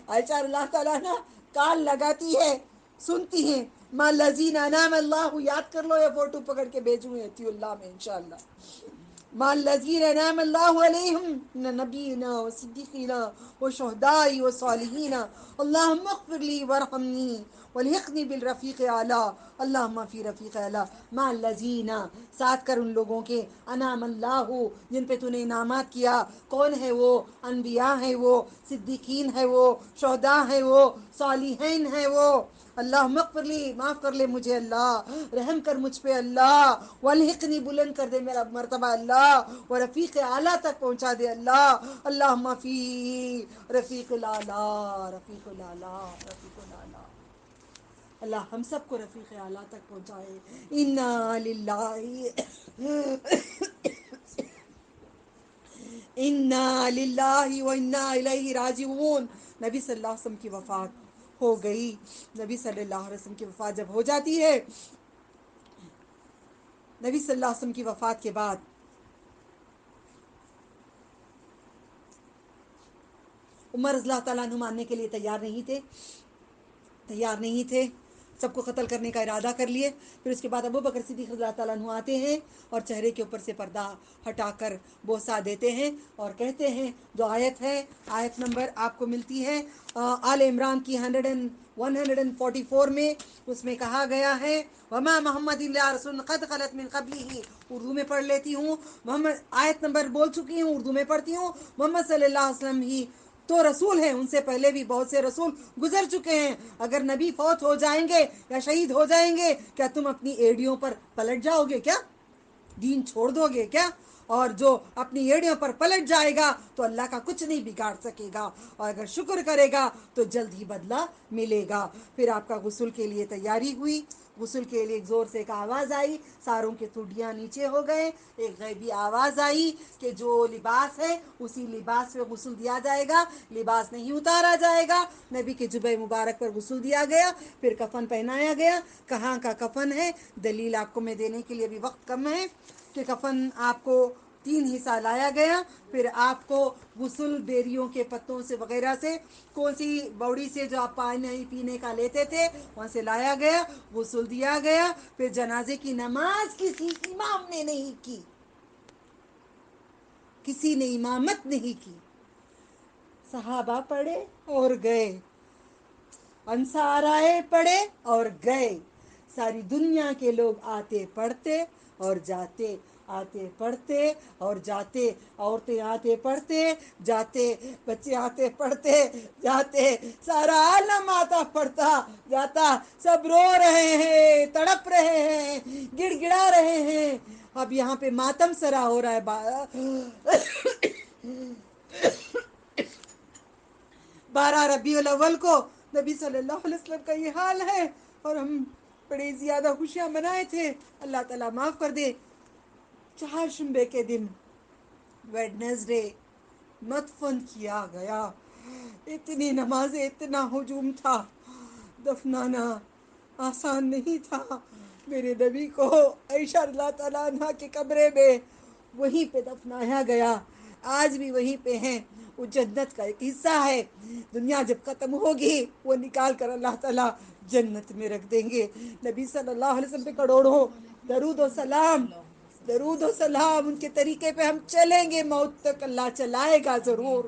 عائشہ اللہ تعالیٰ نا کان لگاتی ہے، سنتی ہیں، ما الذین انعم اللہ، یاد کر لو، یہ فوٹو پکڑ کے بھیجوں گی اتی اللہ میں انشاءاللہ، ما الذین انعم اللہ علیہم من النبیین والصدیقین والشہداء والصالحین اللہم اغفر لی وارحمنی والحقنی بالرفیق اعلیٰ، اللہم فی رفیق اعلیٰ مع الذین، ساتھ کر ان لوگوں کے انعم اللہ جن پہ تو نے انعامات کیا. کون ہے وہ؟ انبیاء ہیں وہ، صدیقین ہے وہ، شہداء ہے وہ، صالحین ہے وہ. اللہ مغفر لی، معاف کر لے مجھے اللہ، رحم کر مجھ پہ اللہ، والحقنی بلند کر دے میرا مرتبہ اللہ، اور رفیق اعلیٰ تک پہنچا دے اللہ. اللہم فی رفیق الاعلیٰ، رفیق الاعلیٰ، رفیق الاعلیٰ. اللہ ہم سب کو رفیق اعلیٰ تک پہنچائے. انا للہ و انا الیہ راجعون. نبی صلی اللہ علیہ وسلم کی وفات ہو گئی. نبی صلی اللہ علیہ وسلم کی وفات جب ہو جاتی ہے، نبی صلی اللہ علیہ وسلم کی وفات کے بعد عمر رضی اللہ تعالیٰ عنہ ماننے کے لیے تیار نہیں تھے، سب کو قتل کرنے کا ارادہ کر لیے. پھر اس کے بعد ابو بکر صدیق رضی اللہ تعالیٰ عنہ آتے ہیں اور چہرے کے اوپر سے پردہ ہٹا کر بوسہ دیتے ہیں اور کہتے ہیں، جو آیت ہے، آیت نمبر آپ کو ملتی ہے آل عمران کی 144 میں. اس میں کہا گیا ہے وما محمد الا رسول قد خلت من قبلہ. اردو میں پڑھ لیتی ہوں، محمد آیت نمبر بول چکی ہوں، اردو میں پڑھتی ہوں. محمد صلی اللہ علیہ وسلم ہی تو رسول ہیں، ان سے پہلے بھی بہت سے رسول گزر چکے ہیں. اگر نبی فوت ہو جائیں گے یا شہید ہو جائیں گے، کیا تم اپنی ایڑیوں پر پلٹ جاؤ گے؟ کیا دین چھوڑ دو گے کیا؟ اور جو اپنی ایڑیوں پر پلٹ جائے گا تو اللہ کا کچھ نہیں بگاڑ سکے گا، اور اگر شکر کرے گا تو جلد ہی بدلہ ملے گا. پھر آپ کا غسل کے لیے تیاری ہوئی. غسل کے لیے زور سے ایک آواز آئی، ساروں کے ٹھڈیاں نیچے ہو گئے. ایک غیبی آواز آئی کہ جو لباس ہے اسی لباس پہ غسل دیا جائے گا، لباس نہیں اتارا جائے گا. نبی کے جبہ مبارک پر غسل دیا گیا، پھر کفن پہنایا گیا. کہاں کا کفن ہے؟ دلیل آپ کو میں دینے کے لیے بھی وقت کم ہے کہ کفن آپ کو 3 حصہ لایا گیا. پھر آپ کو غسل بیریوں کے پتوں سے وغیرہ سے، کون سی بوڑی سے جو آپ پانی پینے کا لیتے تھے وہاں سے لایا گیا، غسل دیا گیا. پھر جنازے کی نماز کسی امام نے نہیں کی، کسی نے امامت نہیں کی. صحابہ پڑھے اور گئے، انصار آئے پڑھے اور گئے. ساری دنیا کے لوگ آتے پڑھتے اور جاتے، آتے پڑھتے اور جاتے، عورتیں آتے پڑھتے جاتے، بچے آتے پڑھتے جاتے، سارا عالم آتا پڑھتا جاتا. سب رو رہے ہیں، تڑپ رہے ہیں، گڑ گڑا رہے ہیں. اب یہاں پہ ماتم سرا ہو رہا ہے. 12 ربیع الاول کو نبی صلی اللہ علیہ وسلم کا یہ حال ہے، اور ہم بڑے زیادہ خوشیاں منائے تھے. اللہ تعالیٰ معاف کر دے. چہارشنبے کے دن ویڈنسڈے مدفن کیا گیا. اتنی نمازیں، اتنا ہجوم تھا، دفنانا آسان نہیں تھا. میرے نبی کو عائشہ رضی اللہ تعالیٰ عنہ کے کمرے میں وہیں پہ دفنایا گیا. آج بھی وہیں پہ ہیں. وہ جنت کا ایک حصہ ہے. دنیا جب ختم ہوگی وہ نکال کر اللہ تعالیٰ جنت میں رکھ دیں گے. نبی صلی اللہ علیہ وسلم پہ کروڑوں درود و سلام، درود و سلام. ان کے طریقے پہ ہم چلیں گے، موت تک اللہ چلائے گا ضرور.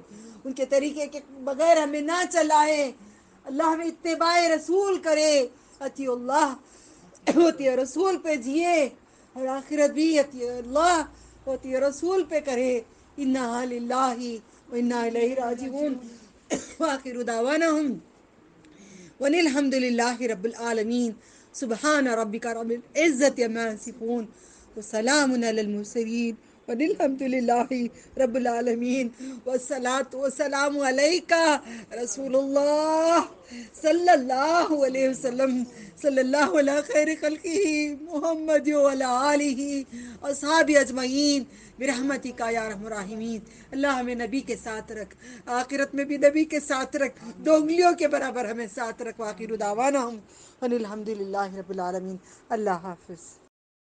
ان کے طریقے کے بغیر ہمیں نہ چلائے. اللہ ہمیں اتباع رسول کرے، اطیع اللہ اطیع رسول پہ جیے، اور آخرت بھی اطیع اللہ اطیع رسول پہ کرے. انا للہ و انا الیہ راجعون. وآخر دعوانہم وَنِ الْحَمْدُ لِلَّهِ رَبِّ الْعَالَمِينَ. سبحان ربک رب العزت عما یصفون وسلام علی المرسلین والحمد للہ رب العالمین. والصلاة والسلام علیکہ رسول اللہ صلی اللہ علیہ وسلم، صلی اللہ علیہ خیر خلقہ محمد وعلی آلہ اصحابہ اجمعین برحمتک یا ارحم الراحمین. اللہ ہمیں نبی کے ساتھ رکھ، آخرت میں بھی نبی کے ساتھ رکھ، 2 انگلیوں کے برابر ہمیں ساتھ رکھ. وآخر دعوانا ان الحمد للہ رب العالمین. اللہ حافظ.